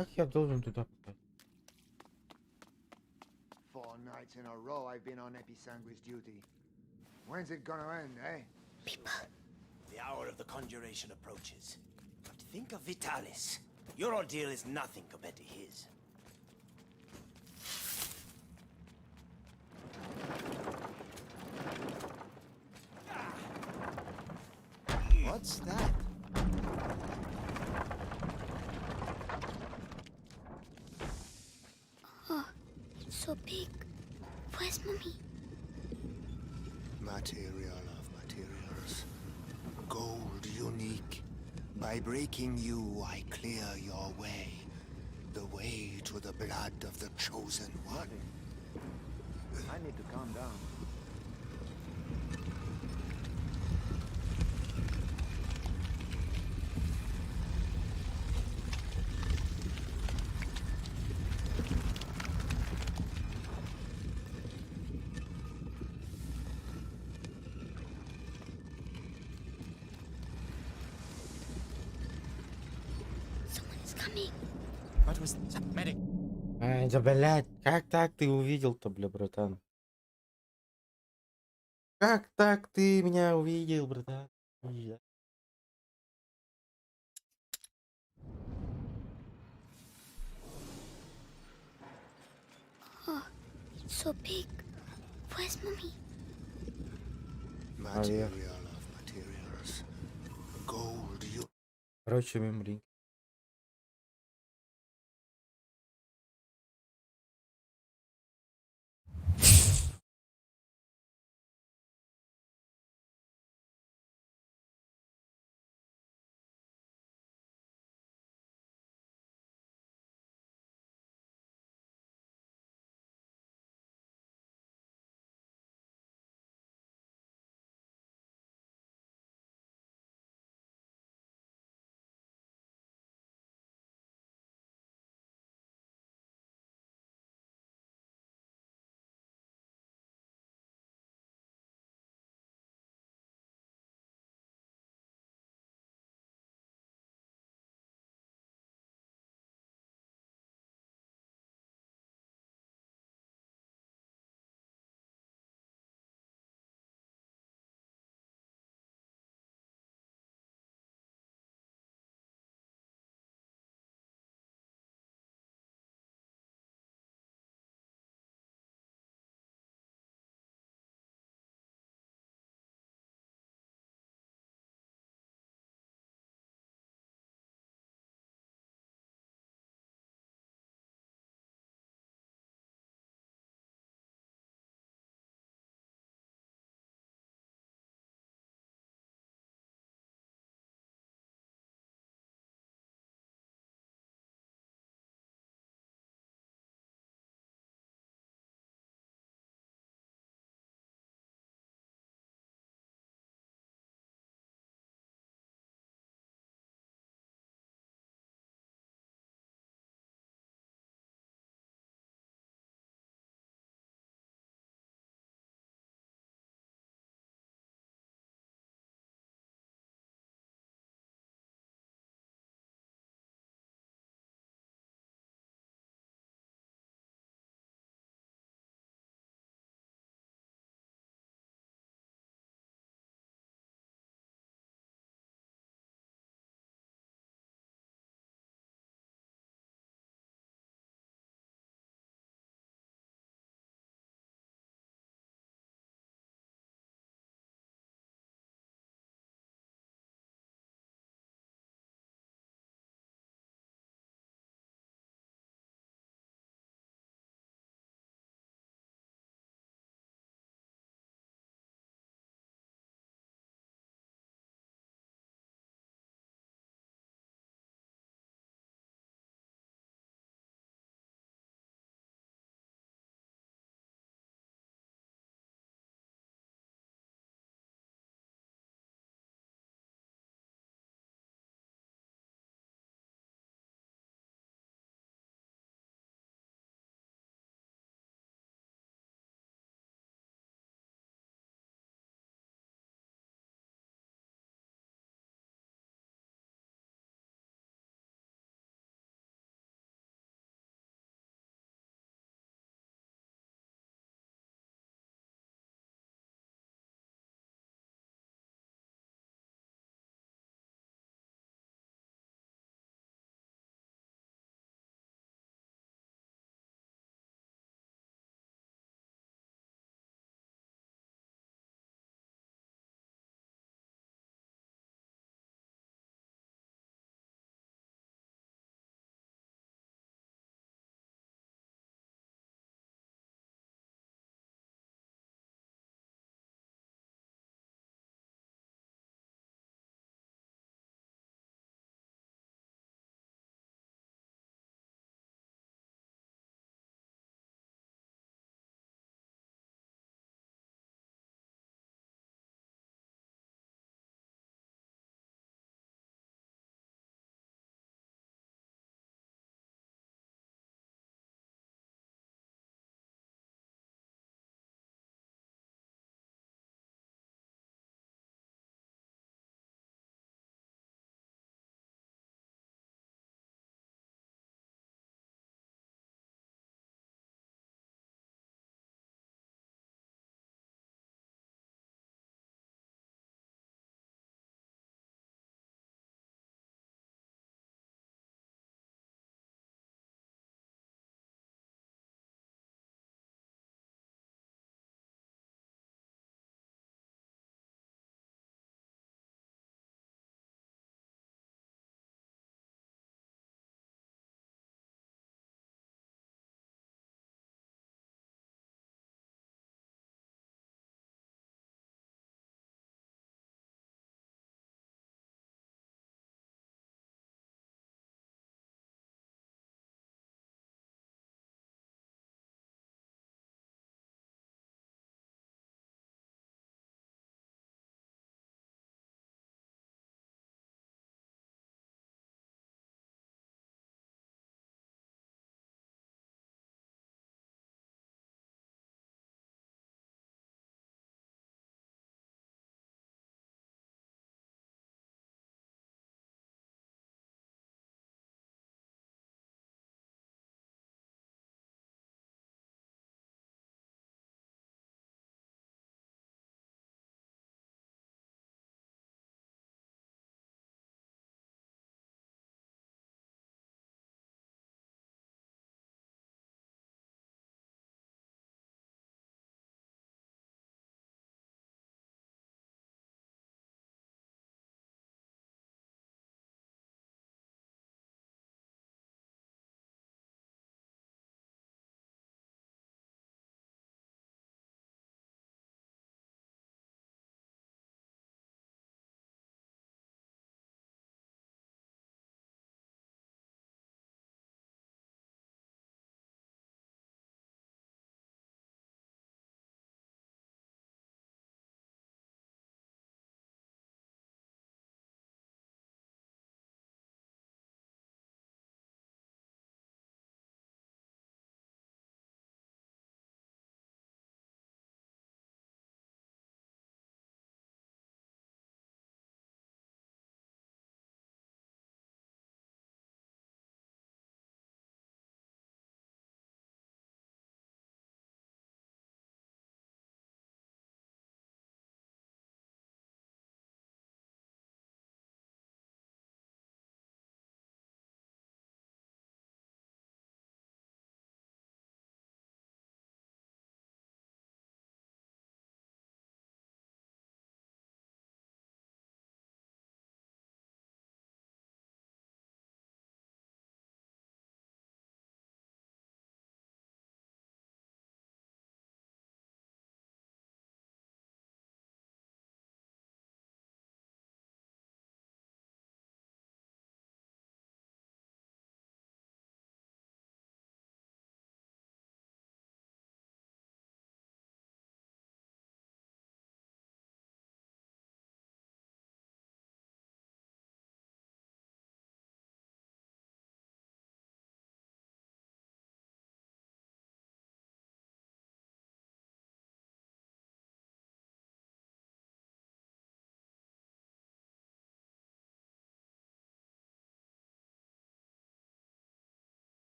Как я должен туда попасть? 4 nights in a row I've been on Episanguis duty. When's it gonna end, eh? The hour of the conjuration approaches. But think of Vitalis. Your ordeal is nothing compared to his. What's that? Oh, so big. Where's Mummy? Material of materials. Gold unique. By breaking you, I clear your way. The way to the blood of the chosen one. I need to calm down. Someone is coming. What was that? Medic. Ай, да блядь, как так ты увидел-то, бля, братан? Как так ты меня увидел, братан? Oh, so big. Where's Mummy? Material of materials. Gold you. Короче, мембрин.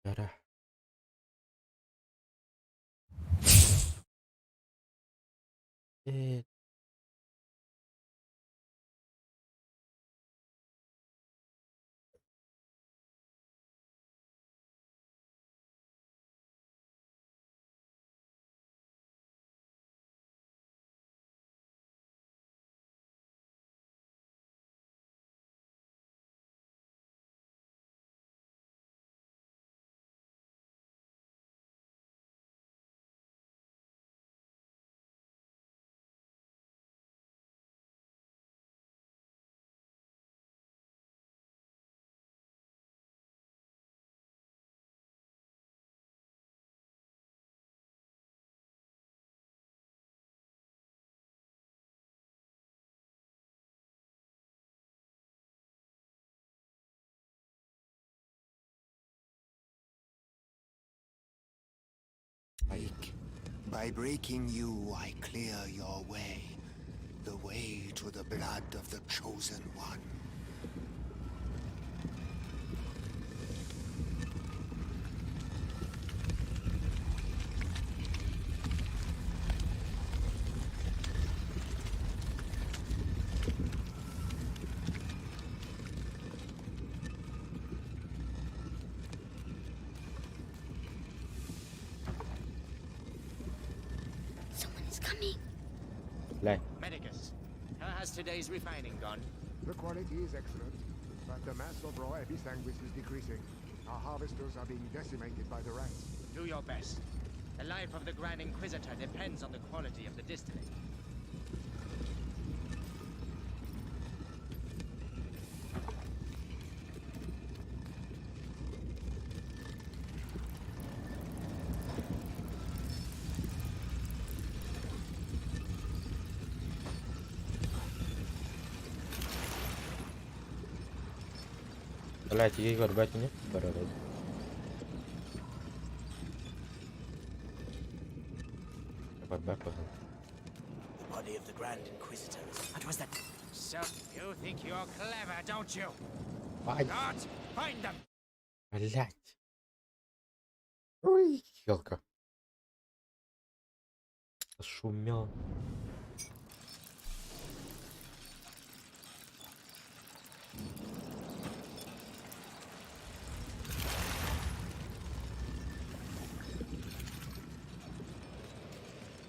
Darah. Eh, By breaking you, I clear your way. The way to the blood of the Chosen One. Someone's coming. Like, Medicus, how has today's refining gone? The quality is excellent, but the mass of raw episanguis is decreasing. Our harvesters are being decimated by the rats. Do your best. The life of the Grand Inquisitor depends on the quality of the distillate. Давайте Егор, батя, бороду. The body of the Grand Inquisitor is... What was that? So, you think you're clever, don't you? Ай, Guards, find them! блять. Ой, елка. Шумел.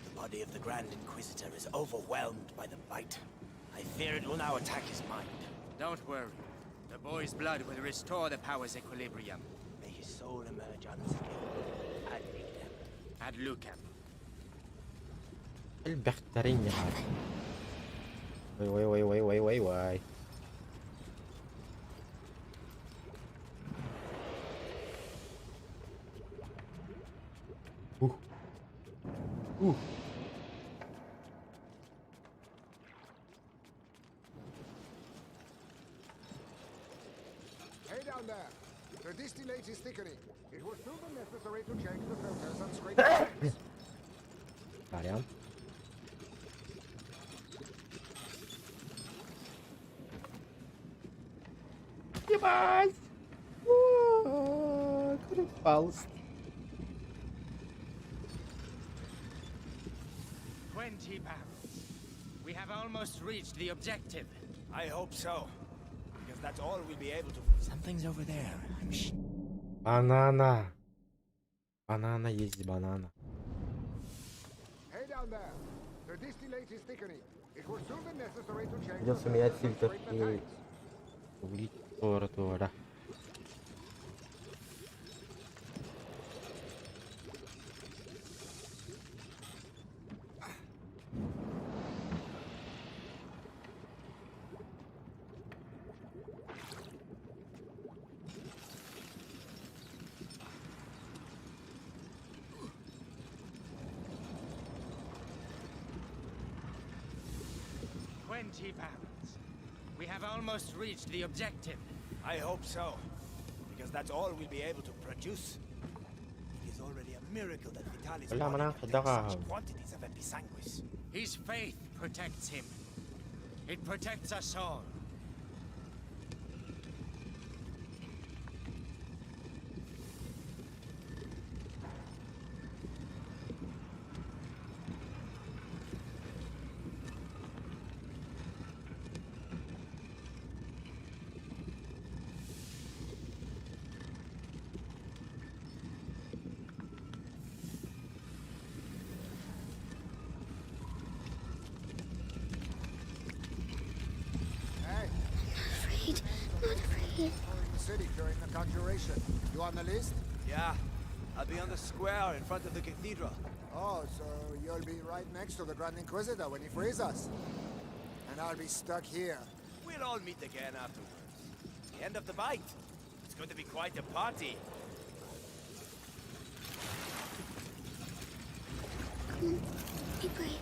The body of the Grand Inquisitor is overwhelmed by the bite. I fear it will now attack his mind. Don't worry. The boy's blood will restore the power's equilibrium. May his soul emerge unscathed. Ad Lucam. البخترين يا حاج. واي واي واي واي واي واي. اوه. Hey down there! The distillate is thickening. It will still be necessary to change the filters and scrape the tanks. Сорян. Ебать! Could have bounced. 20 barrels. We have almost reached the objective. I hope so. Because that's all we'll be able to... Something's over there. I'm Банана. Банана есть банана. Hey down there! The distillate is thickening. It will still be necessary to change the Придется менять filters and фильтр scrape the tanks. углеводора. Barrels. We have almost reached the objective. I hope so. Because that's all we'll be able to produce. It is already a miracle that Vitalis Hola, body mana, can take daga. such quantities of episanguis. His faith protects him. It protects us all. city during the conjuration. You on the list? Yeah, I'll be on the square in front of the cathedral. Oh, so you'll be right next to the Grand Inquisitor when he frees us. And I'll be stuck here. We'll all meet again afterwards. The end of the bite. It's going to be quite a party. Be brave.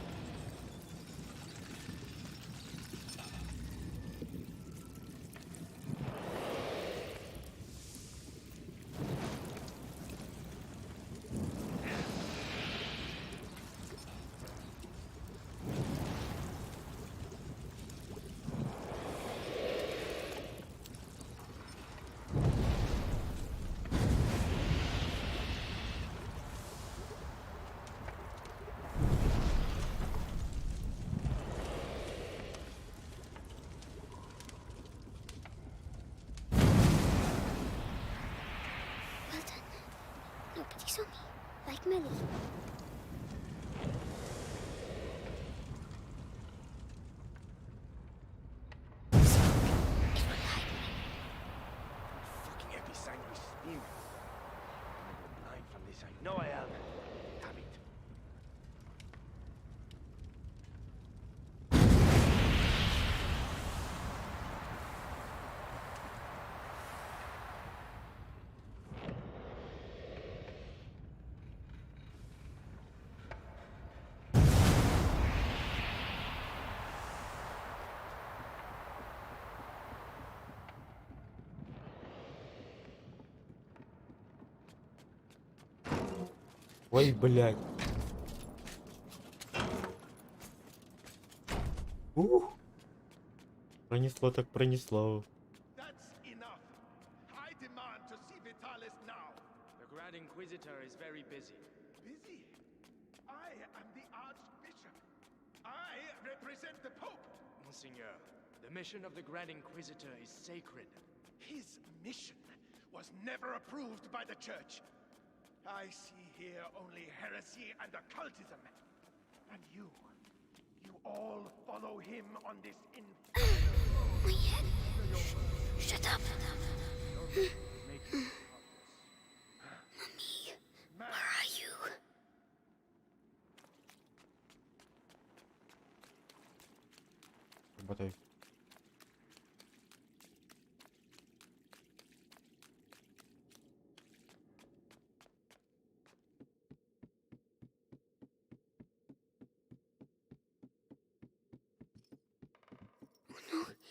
Well done. Nobody saw me. Like Melly. Fucking episanguis steam. I'm blind from this. I know I am. Damn it. Ой, блядь. Ух. Пронесло так пронесло. That's enough. I demand to see Vitalis now. The Grand Inquisitor is very busy. Busy? I am the Archbishop. I represent the Pope. Monseigneur, the mission of the Grand Inquisitor is sacred. His mission was never approved by the Church. I see here only heresy and occultism. And you all follow him on this My head. Shut up. Make Mommy, where are you? Работай.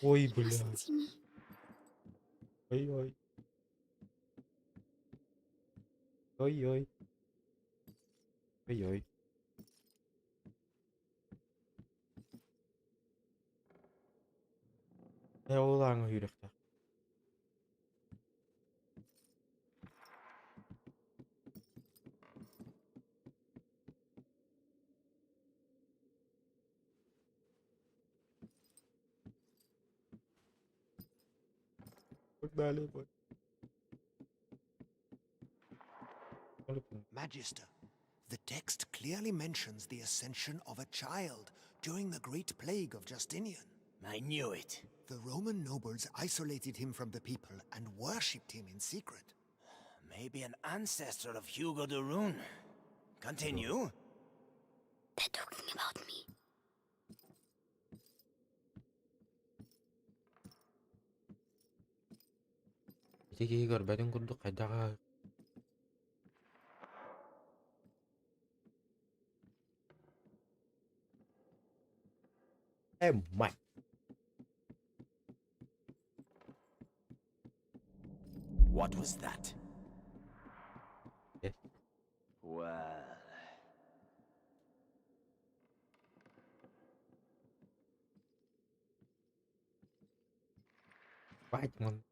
Ой, блядь. Mustn't see me. Ой-ой. Ой-ой. Ой-ой. Hoe lang huur ik daar? Magister, the text clearly mentions the ascension of a child during the Great Plague of Justinian. I knew it. The Roman nobles isolated him from the people and worshipped him in secret. Maybe an ancestor of Hugo de Rune. Continue. They're talking about me. Тиги горбадын курдук кайдага. Мать. What was that? Yes. Well... Бать, man.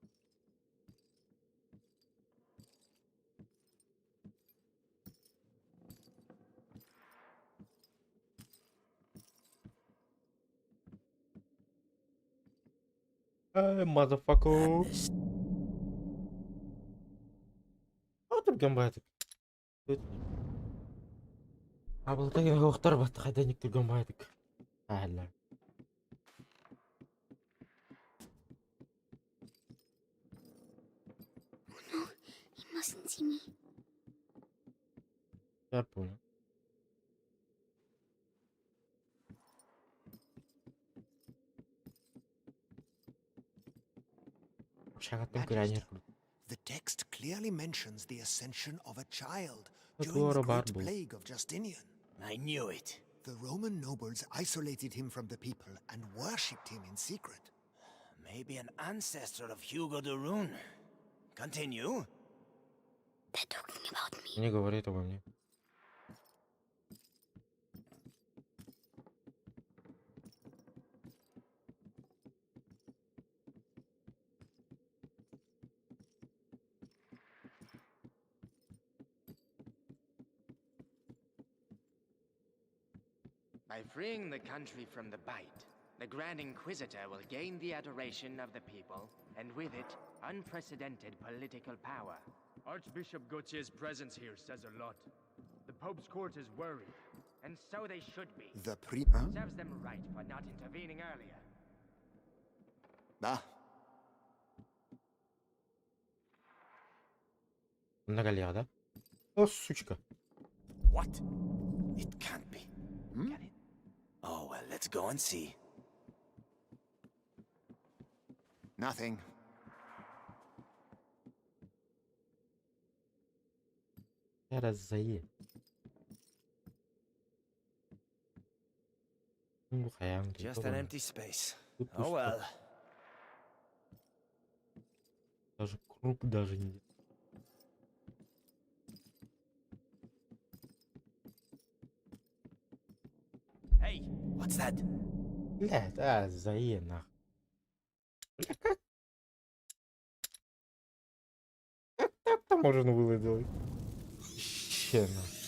Motherfucker. Отырган байтык. Абылтай оқтар батты қайдан тұрган байтык. Әлі. mustn't see me. Я понял. Majesty, the text clearly mentions the ascension of a child during Твора the Great Барбул. Plague of Justinian. I knew it. The Roman nobles isolated him from the people and worshipped him in secret. Maybe an ancestor of Hugo de Rune. Continue. They're talking about me. Не говорит обо мне. By freeing the country from the Bite, the Grand Inquisitor will gain the adoration of the people, and with it, unprecedented political power. Archbishop Gautier's presence here says a lot. The Pope's court is worried. And so they should be. The Serves them right for not intervening earlier. Ah, На да? О, сучка. What? It can't be. Can it? Oh, well, let's go and see. nothing. Era زيه. Just an empty space. Тут Oh пусто. well. Даже круг даже не. Hey, what's that? Блядь, زيه нахуй. Бля, как так-то можно было делать? Вообще нахуй.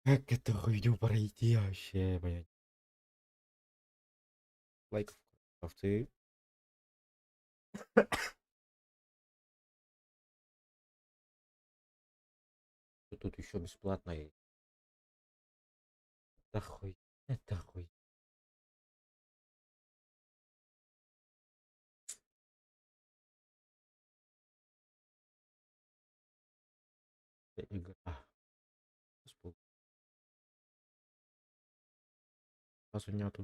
Как эту хуйню пройти вообще, блядь? Лайк в ты. Тут еще бесплатно есть. Это хуй. Это хуй. Игра. Сразу нету.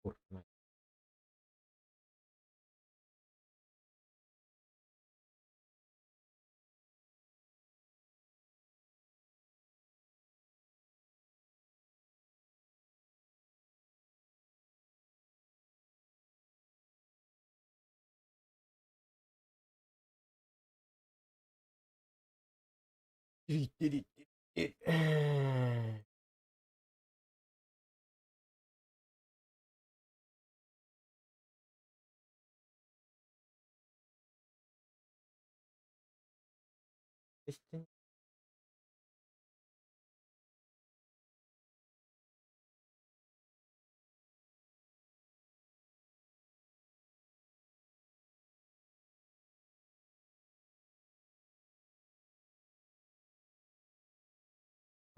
Fortnite.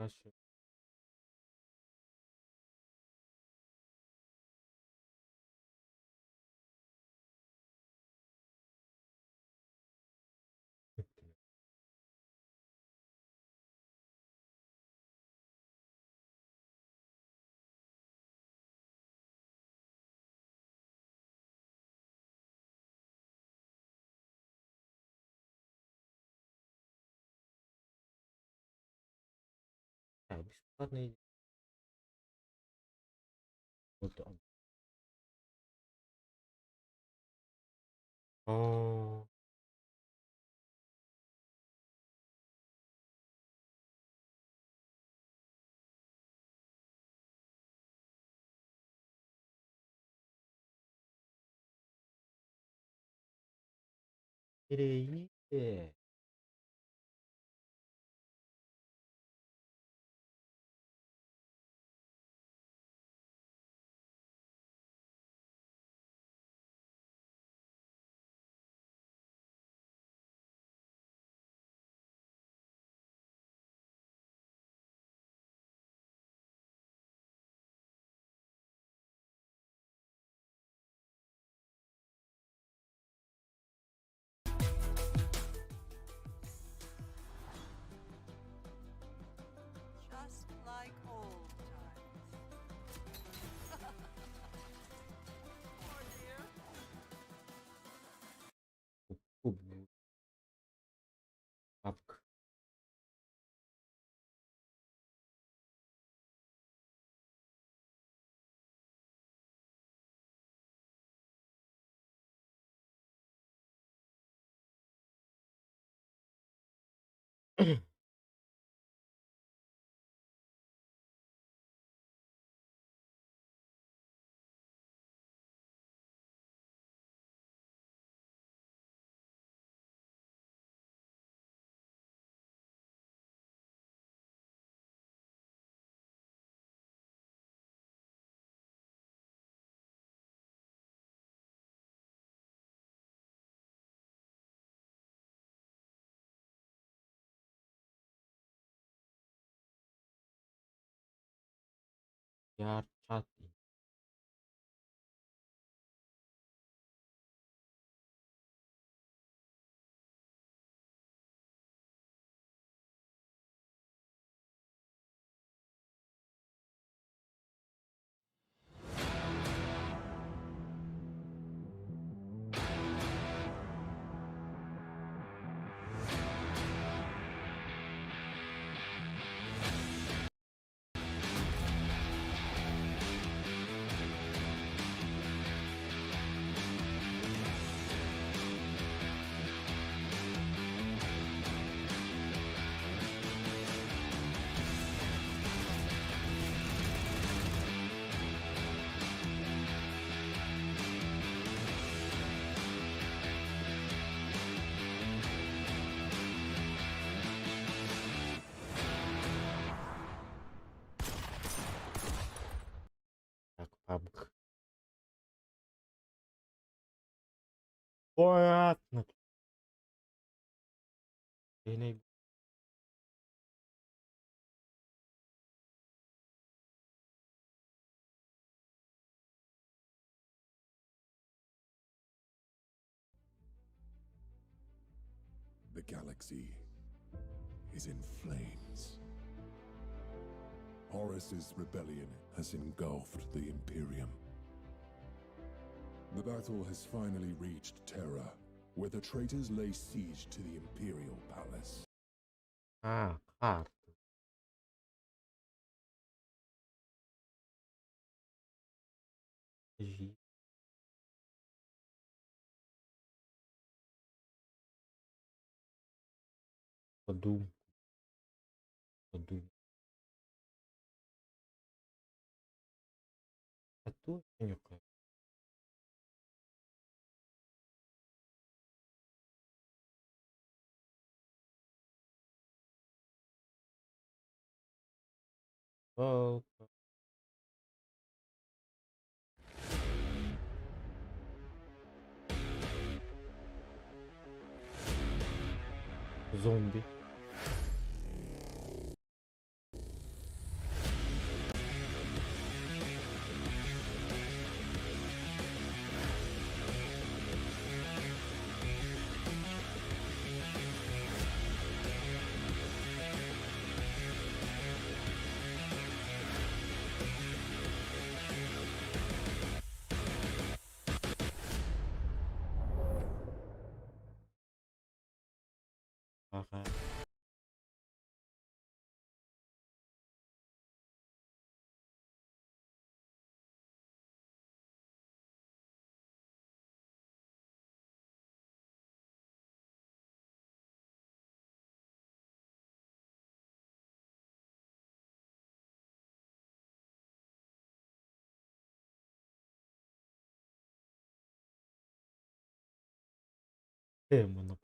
Хорошо. Так, бесплатный. Вот он. О. Перейдите. Yarchati. Так, пабг. Понятно. Или The galaxy is in flames. Horus's rebellion has engulfed the Imperium. The battle has finally reached Terra, where the traitors lay siege to the Imperial Palace. карта. Подожди. Подумай. Подумай. А то нюхай. Палка. Зомби. Ага. Демона.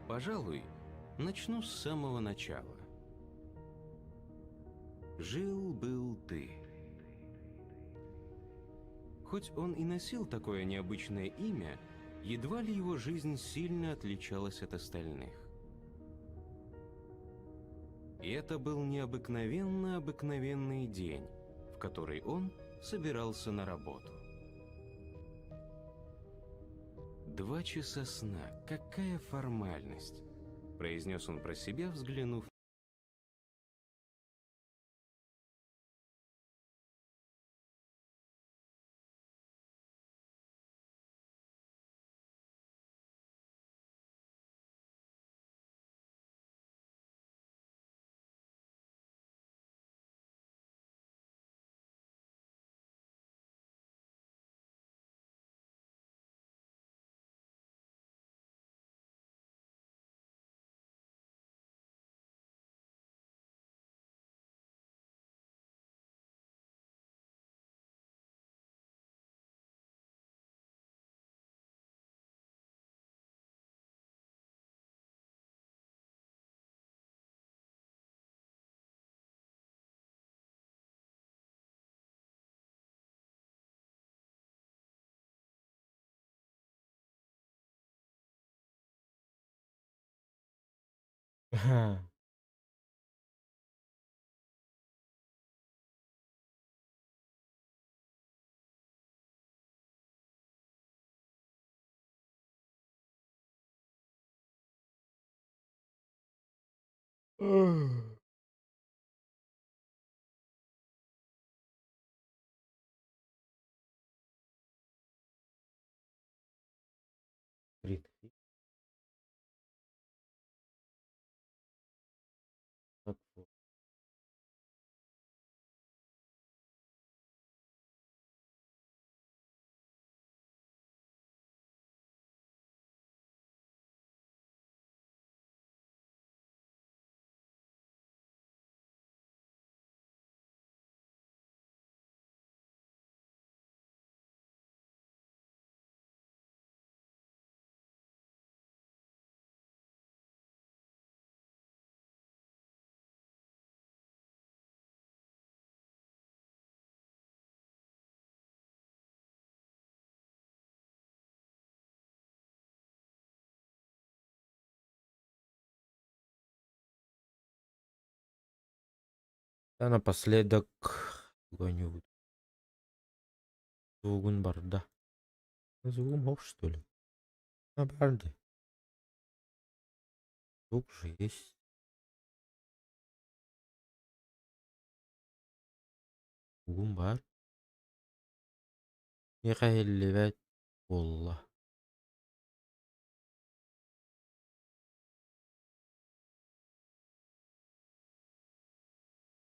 Пожалуй, начну с самого начала. Жил-был ты. Хоть он и носил такое необычное имя, едва ли его жизнь сильно отличалась от остальных. И это был необыкновенно обыкновенный день, в который он собирался на работу. 2 часа сна, какая формальность, произнес он про себя, взглянув Блин, так вот. Да, напоследок какой-нибудь Дугун Барда. Звук что ли? На Барде. Звук же есть. Гумбар. Михаил والله.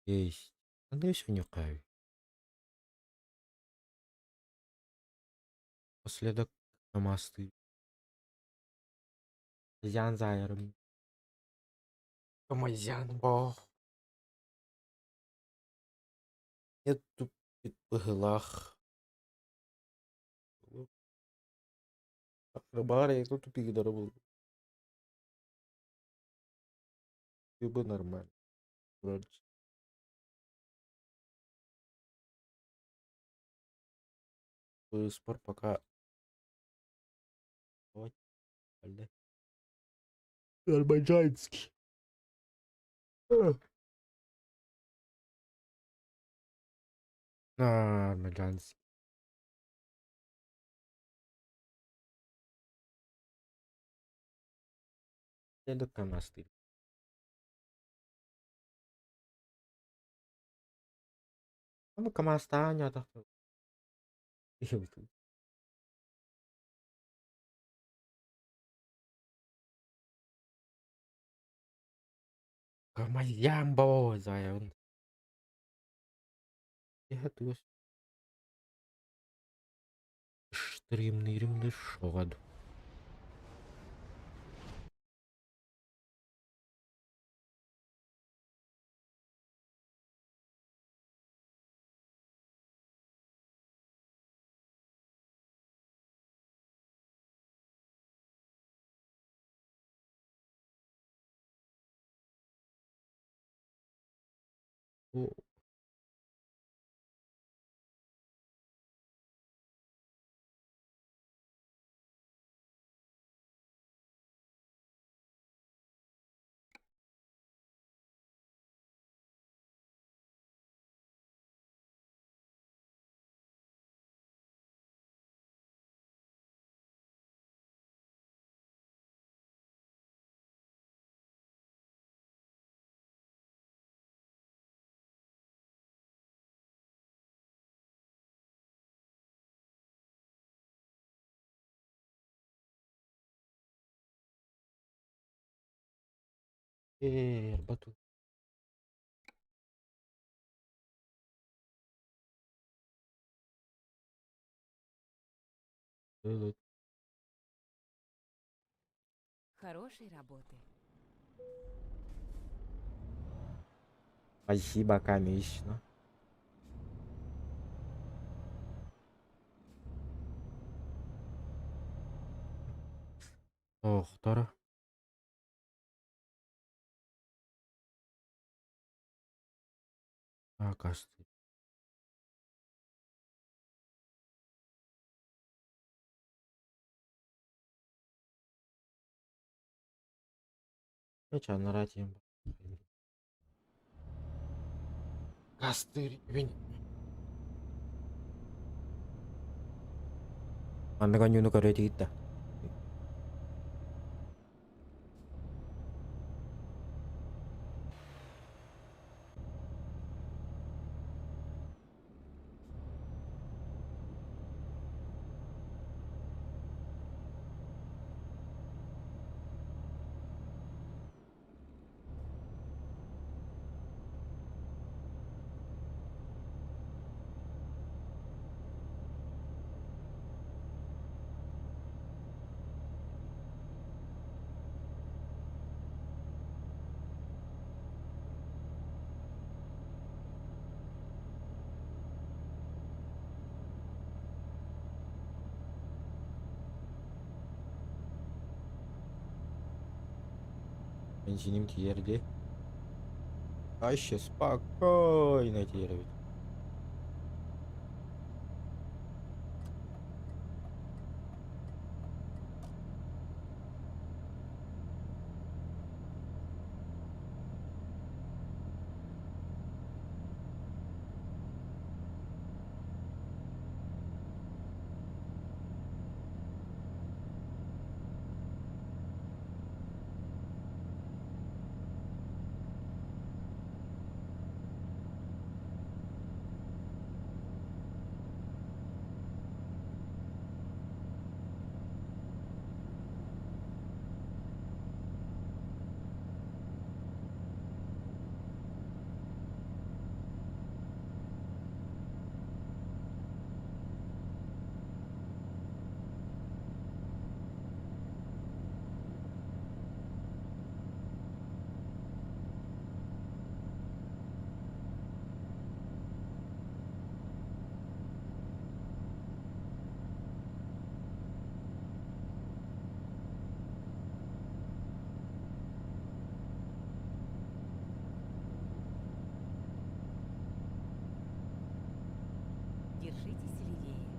Есть. Надеюсь, не кави. Последок Камасты. Ян Зайром. Камазян бо. Нету пыглах. Рыбаре, кто тупик дорогу. И бы нормально. Вроде. Спор пока. Вот. Азербайджанский. Азербайджанский. Это Камасты. Ну, Камаста не отдохнул. Камазямбо, Зайон. Я тут стримный римный шоад. О, Бату. Хорошей работы. Спасибо, конечно. Доктор. Оказывается. Çanlara atayım. Kastır beni. Ambil yunu kerja kita. Benzinim тиерди. Вообще спокойно тиерит. Держитесь левее.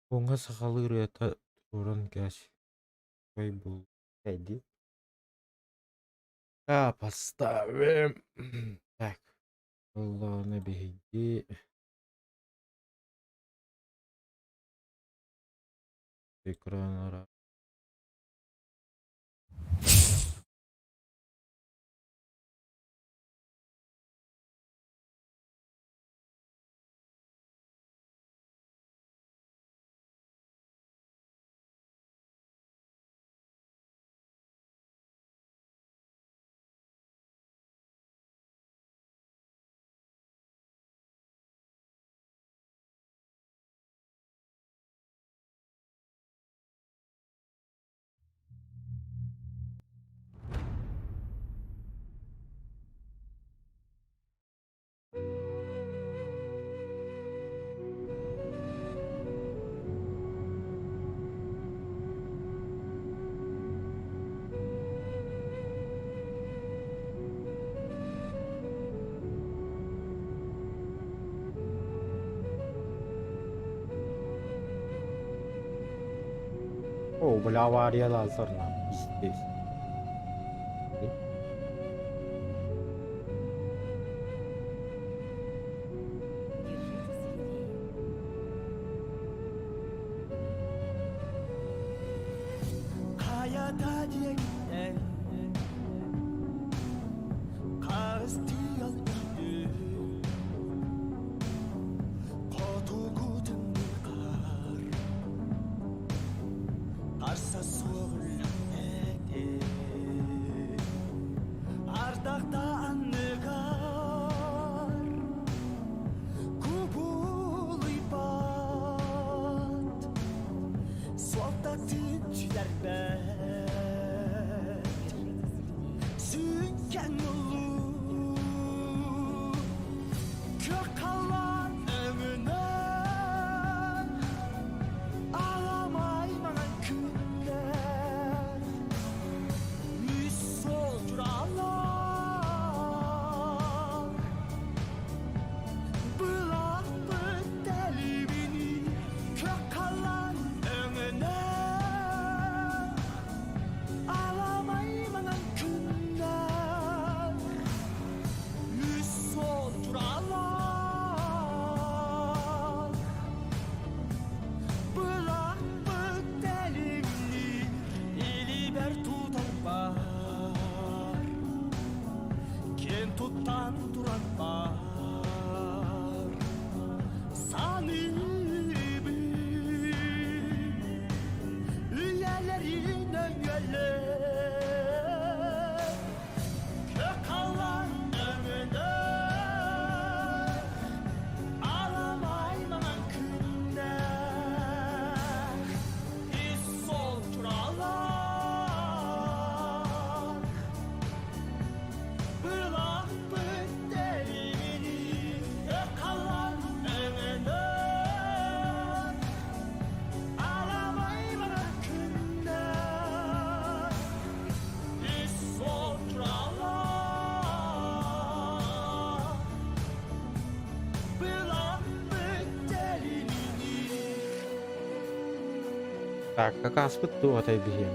Bunga sekali rata turun guys. Bible. Jadi. Поставим. Так. Ладно, беги. Экран. О, бля, авария лазерная. Пиздец. Так, как раз вот тут отойдем.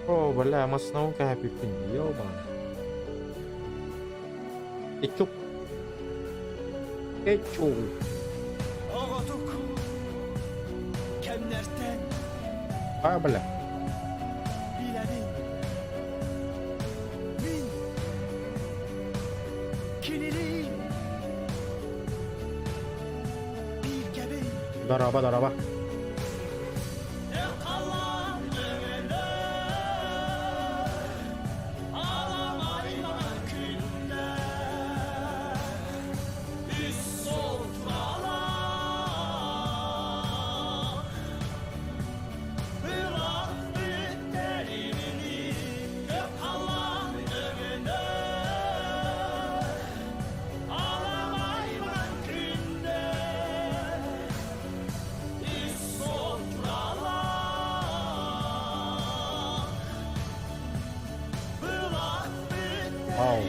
О, бля, масновка пипин, ёбан. Кетчуп. Кетчуп. А, бля. Дараба, дараба. Wow.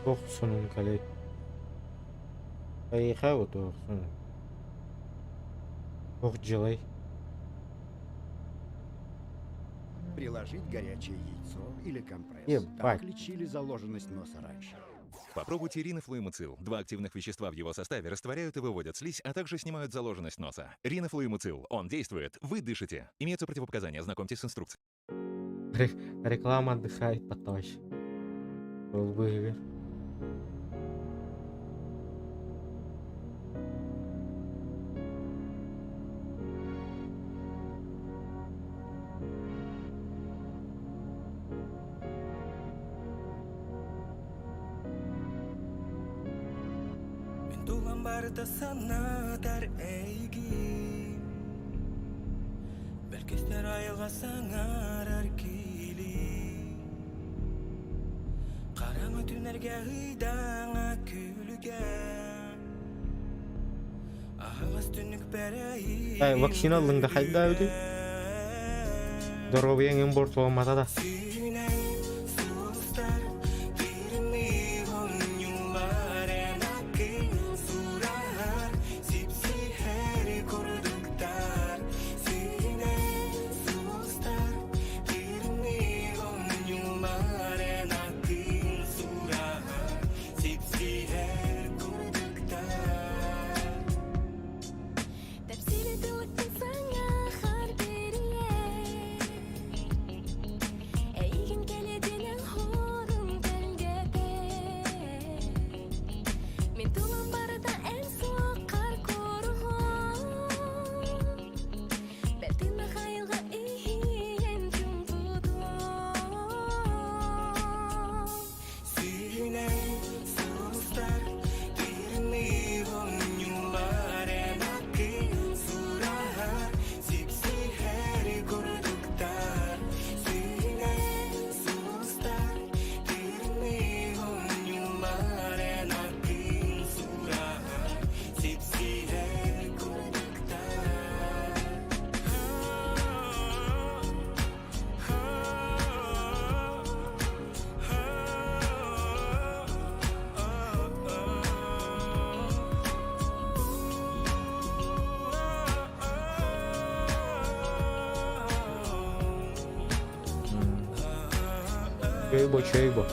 Tohsunun kale. Поехал тохsun. Ох, джилай. Приложить горячее яйцо или компресс. Ебать. Так лечили заложенность носа раньше. Попробуйте ринофлуимуцил. 2 активных вещества в его составе растворяют и выводят слизь, а также снимают заложенность носа. Ринофлуимуцил. Он действует. Вы дышите. Имеются противопоказания. Ознакомьтесь с инструкцией. Реклама отдыхает потом. Был выигрыш. Барда санатар эйги Беркестер айылға саңарар кили Қараңы түнерге ұйдаңа күлген Ағыз түнік бәрі Вакцина алдыңда қайда өді? Здоровьең импорт болмаса да. Чойбо.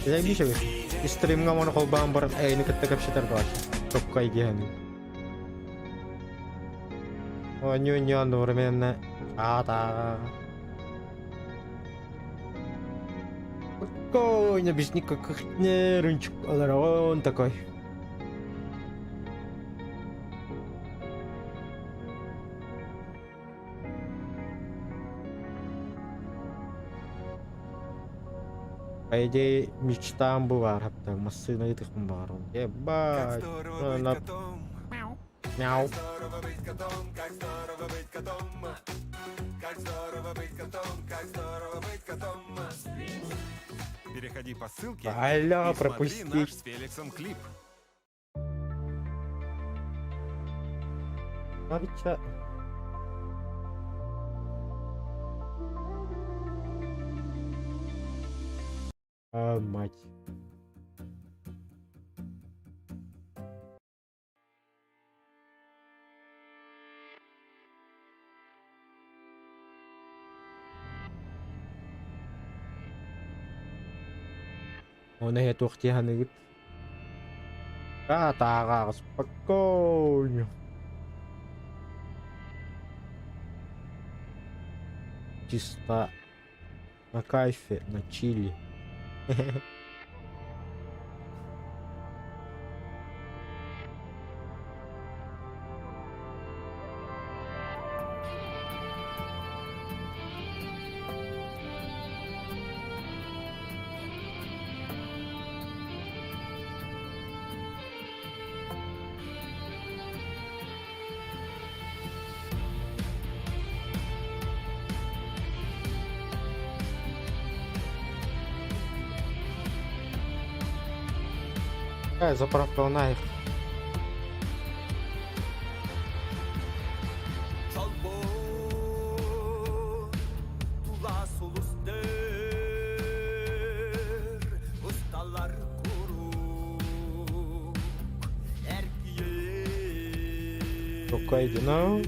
Kaya bisa guys, stream nga muna ko ba ang barat ay nagkatagap siya targa siya. Top kay gihan. O yun, ramen na. Ata. Ko, nabis ni kakaknya, runchuk alaron takoy. По идее, мечтам была рапта, массы на этих баром. Ебать. Мяу. Переходи по ссылке Алло, и смотри пропустить. наш с Феликсом клип. Смотрите. А, мать. Una ya tuhtihan gitu. Takas спокойно. Чисто на кайфе, на чили. Заправка на их. Только иди на.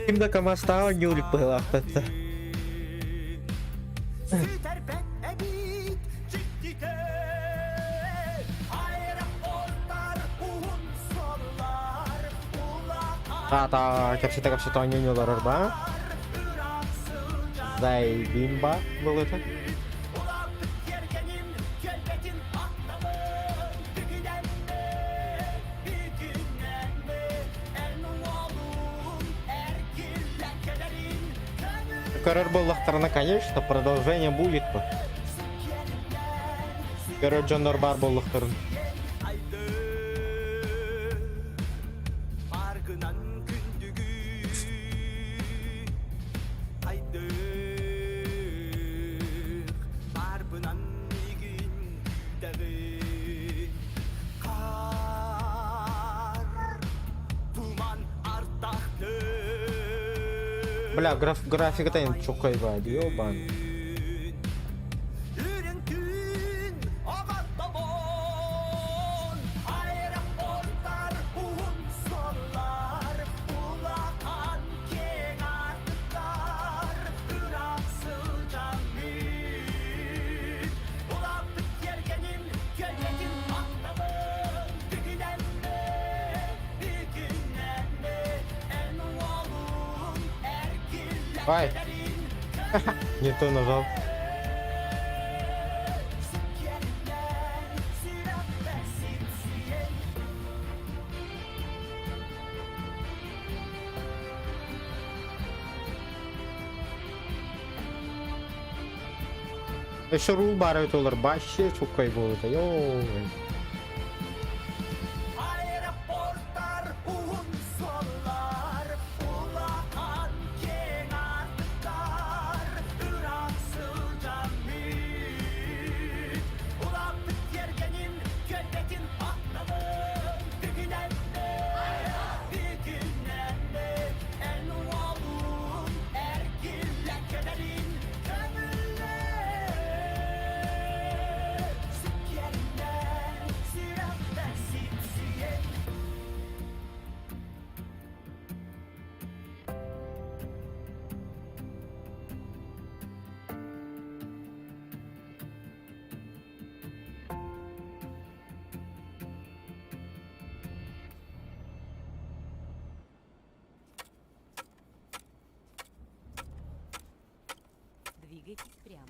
Kimda kamasta nyulik pelakta. Tata kapsita oynuyorlar orada. Zay bimba böyle. Короче, боллахтарына, конечно, продолжение будет. Короче, Джондар бар боллахтарын. Бля, графика-то им чукайба, ёбан. Ай! Не то нажал. Еще рул бар өтөлөр, башы çok kayıp oldu. Yo. Двигайтесь прямо.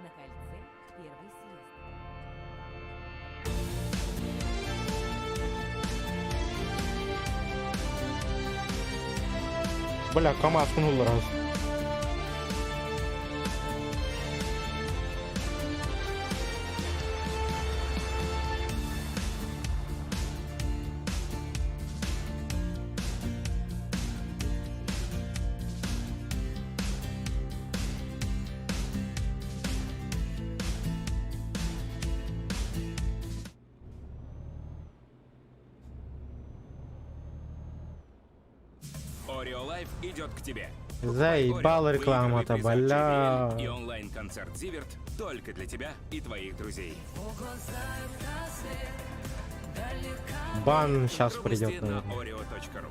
На кольце первый съезд. Бля, КамАЗ минул раз. Oreo Life идет к тебе. Заебал реклама-то, бля. И онлайн-концерт Зиверт только для тебя и твоих друзей. Бан сейчас придет, на наверное. oreo.ru.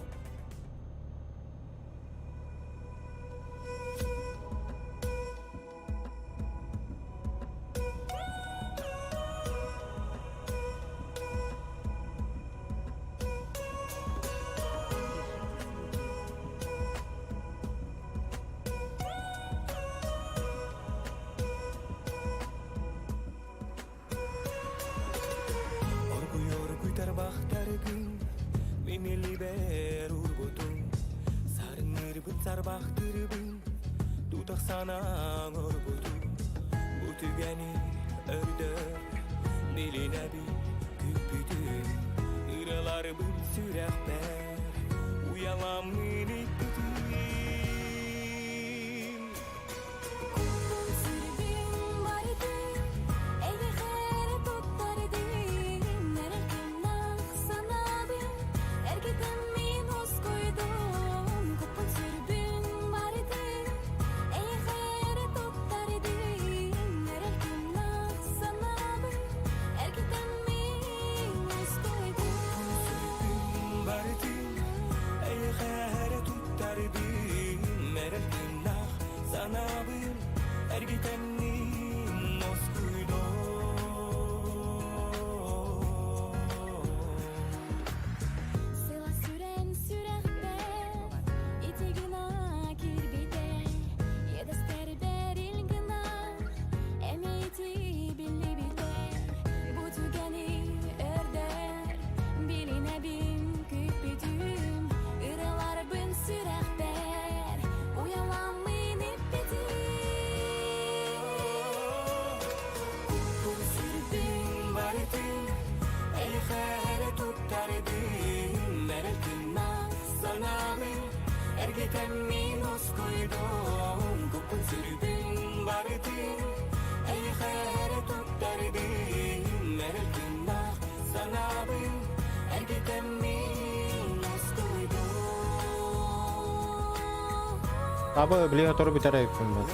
Abi obligator biterek bunu.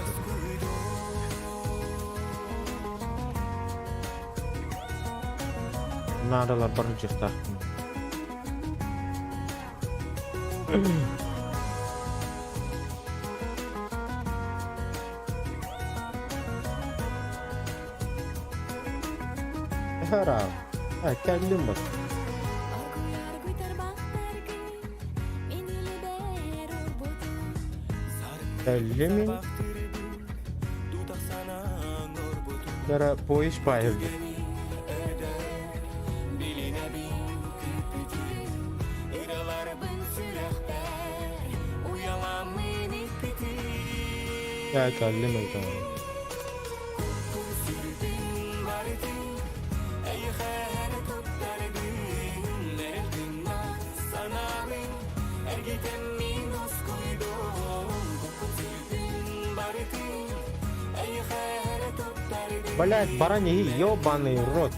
Nadalar barıcık taktım. Harap. Kendim bak. Kellimin. Gara poish bayıldı. Ya kellimin tamam. Блять, барани, ёбаный рот.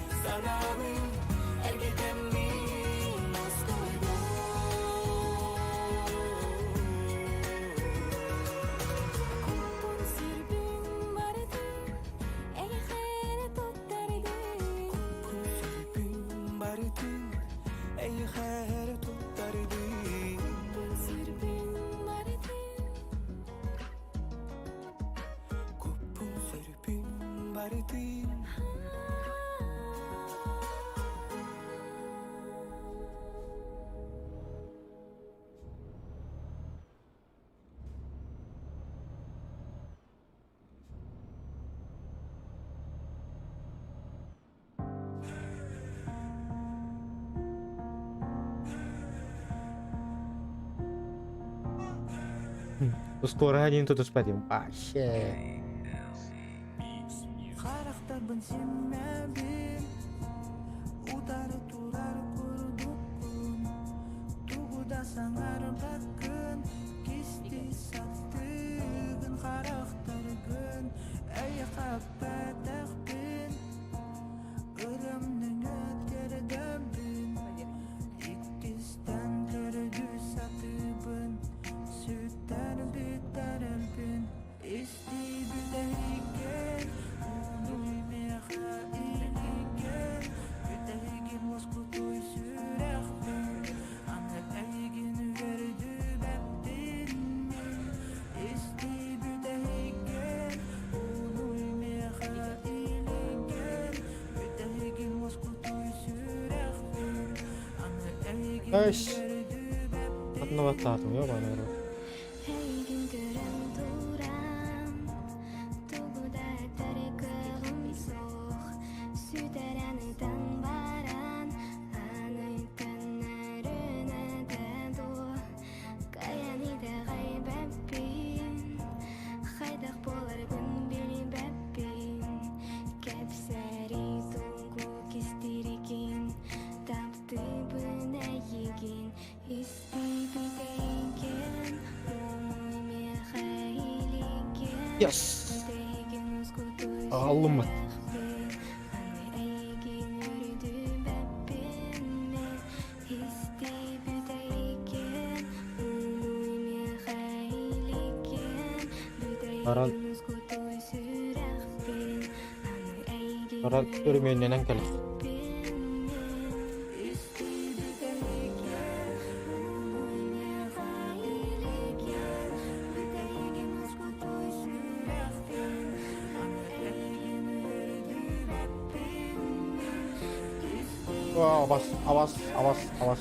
Скоро один тут успадем. Вообще. Guys, at nawatato ya manero. Yes. Alım. Para görmeyen nenen kalır. Awas, awas, awas, awas.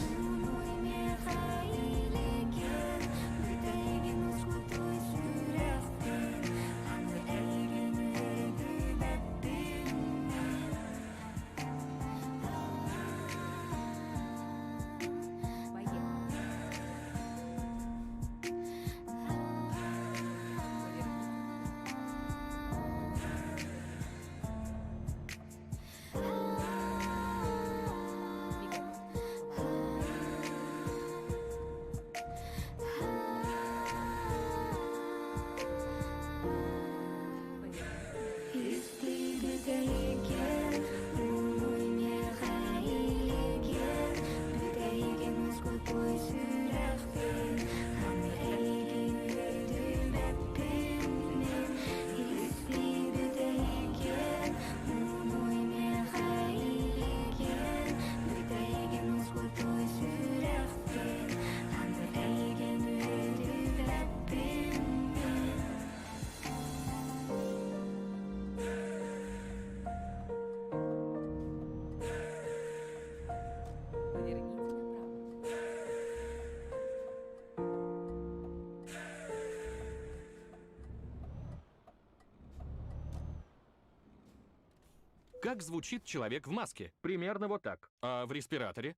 Как звучит человек в маске? Примерно вот так. А в респираторе?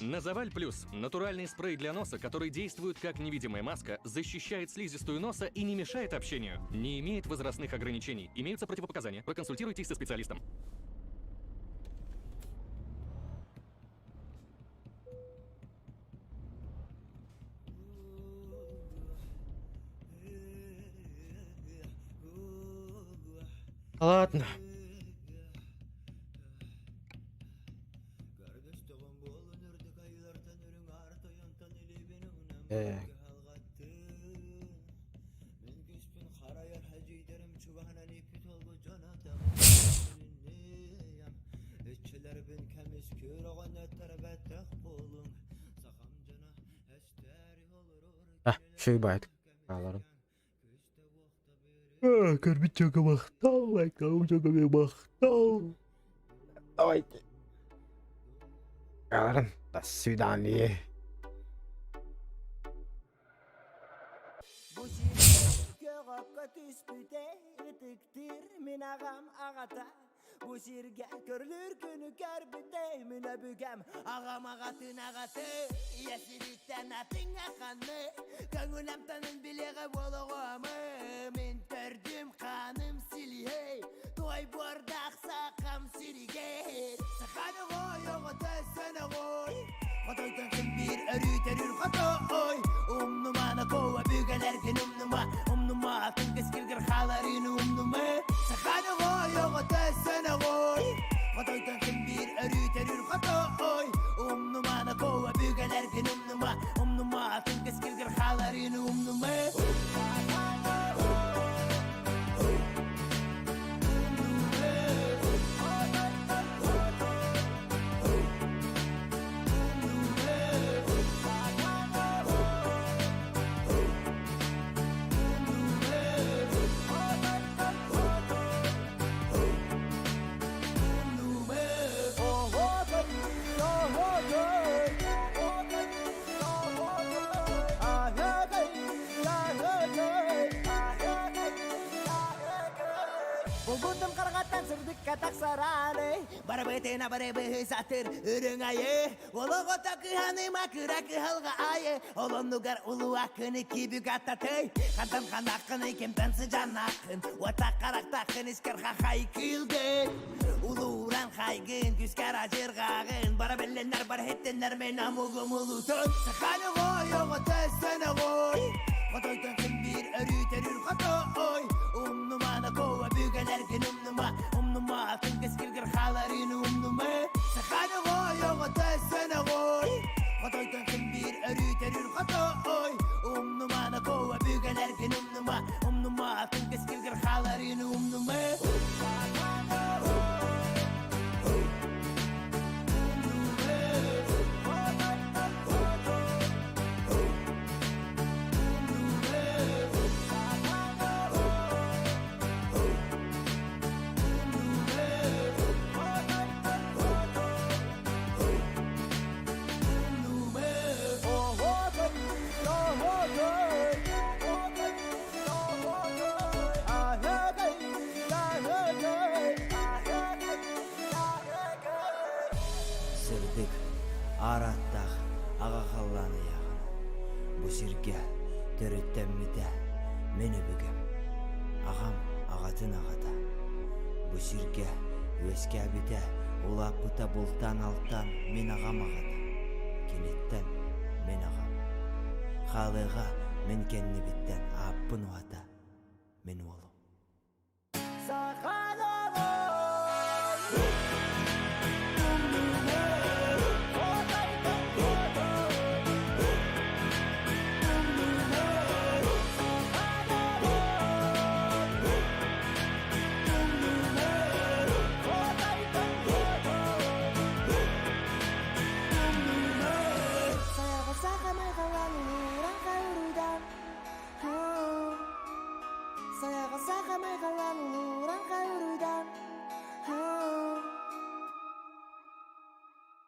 Назаваль Плюс – натуральный спрей для носа, который действует как невидимая маска, защищает слизистую носа и не мешает общению. Не имеет возрастных ограничений. Имеются противопоказания. Проконсультируйтесь со специалистом. Ладно. Şey bayat. Ağlarım. Görmeyeceğim baktım. Görmeyeceğim baktım. Давайте. Ağlarım. До свидания. Bu sirge görülür günü gör bitey mine bügem ağam ağatın ağatı yesilitten atın akanı Köngülem tanın bileğe boluğumu Min tördüm kanım silihey Toy bordak sakam siriger Sakanı koy oğu tözsene koy Kotoytan kim bir örü terür kotoy Umnumana kova bügelerken umnuma Atın keskilgir halarını umnuma Sakanı koy oğu tözsene koy Kotoytan kim bir örü terür kotoy Umnumana kova bügelerken umnuma Atın keskilgir halarını umnuma Bulgundum kargatan sırdık katak sarane Barabete na barebe satır ürün ayı Olu gotakı hanıma kırakı halga ayı Olon nugar ulu akını kibü gatatay Kantan kanakını kimden sıcan akın Vatak karak takın isker kakay kılgın Ulu uğran kaygın küsker acır gağın Barabellenler barhettenler men amugum ulutun Sakanı koy oğu tözsene koy Kotoytan kim bir örü terür kotoy Umnumana kova bügelerken umnuma Atın keskilgir halarını umnuma Sakanı koy oğu tözsene koy Kotoytan kim bir örü terür kotoy Umnumana kova bügelerken umnuma Atın keskilgir halarını umnuma Sırdık arattak ağa kallanı yağın Bu sirke törütten mide meni bügem Ağam ağatın ağata Bu sirke öske bide Ulap buta bultan alttan men ağam ağata Kenitten men ağam Halığa men kenni bitten Appın uata men oğlum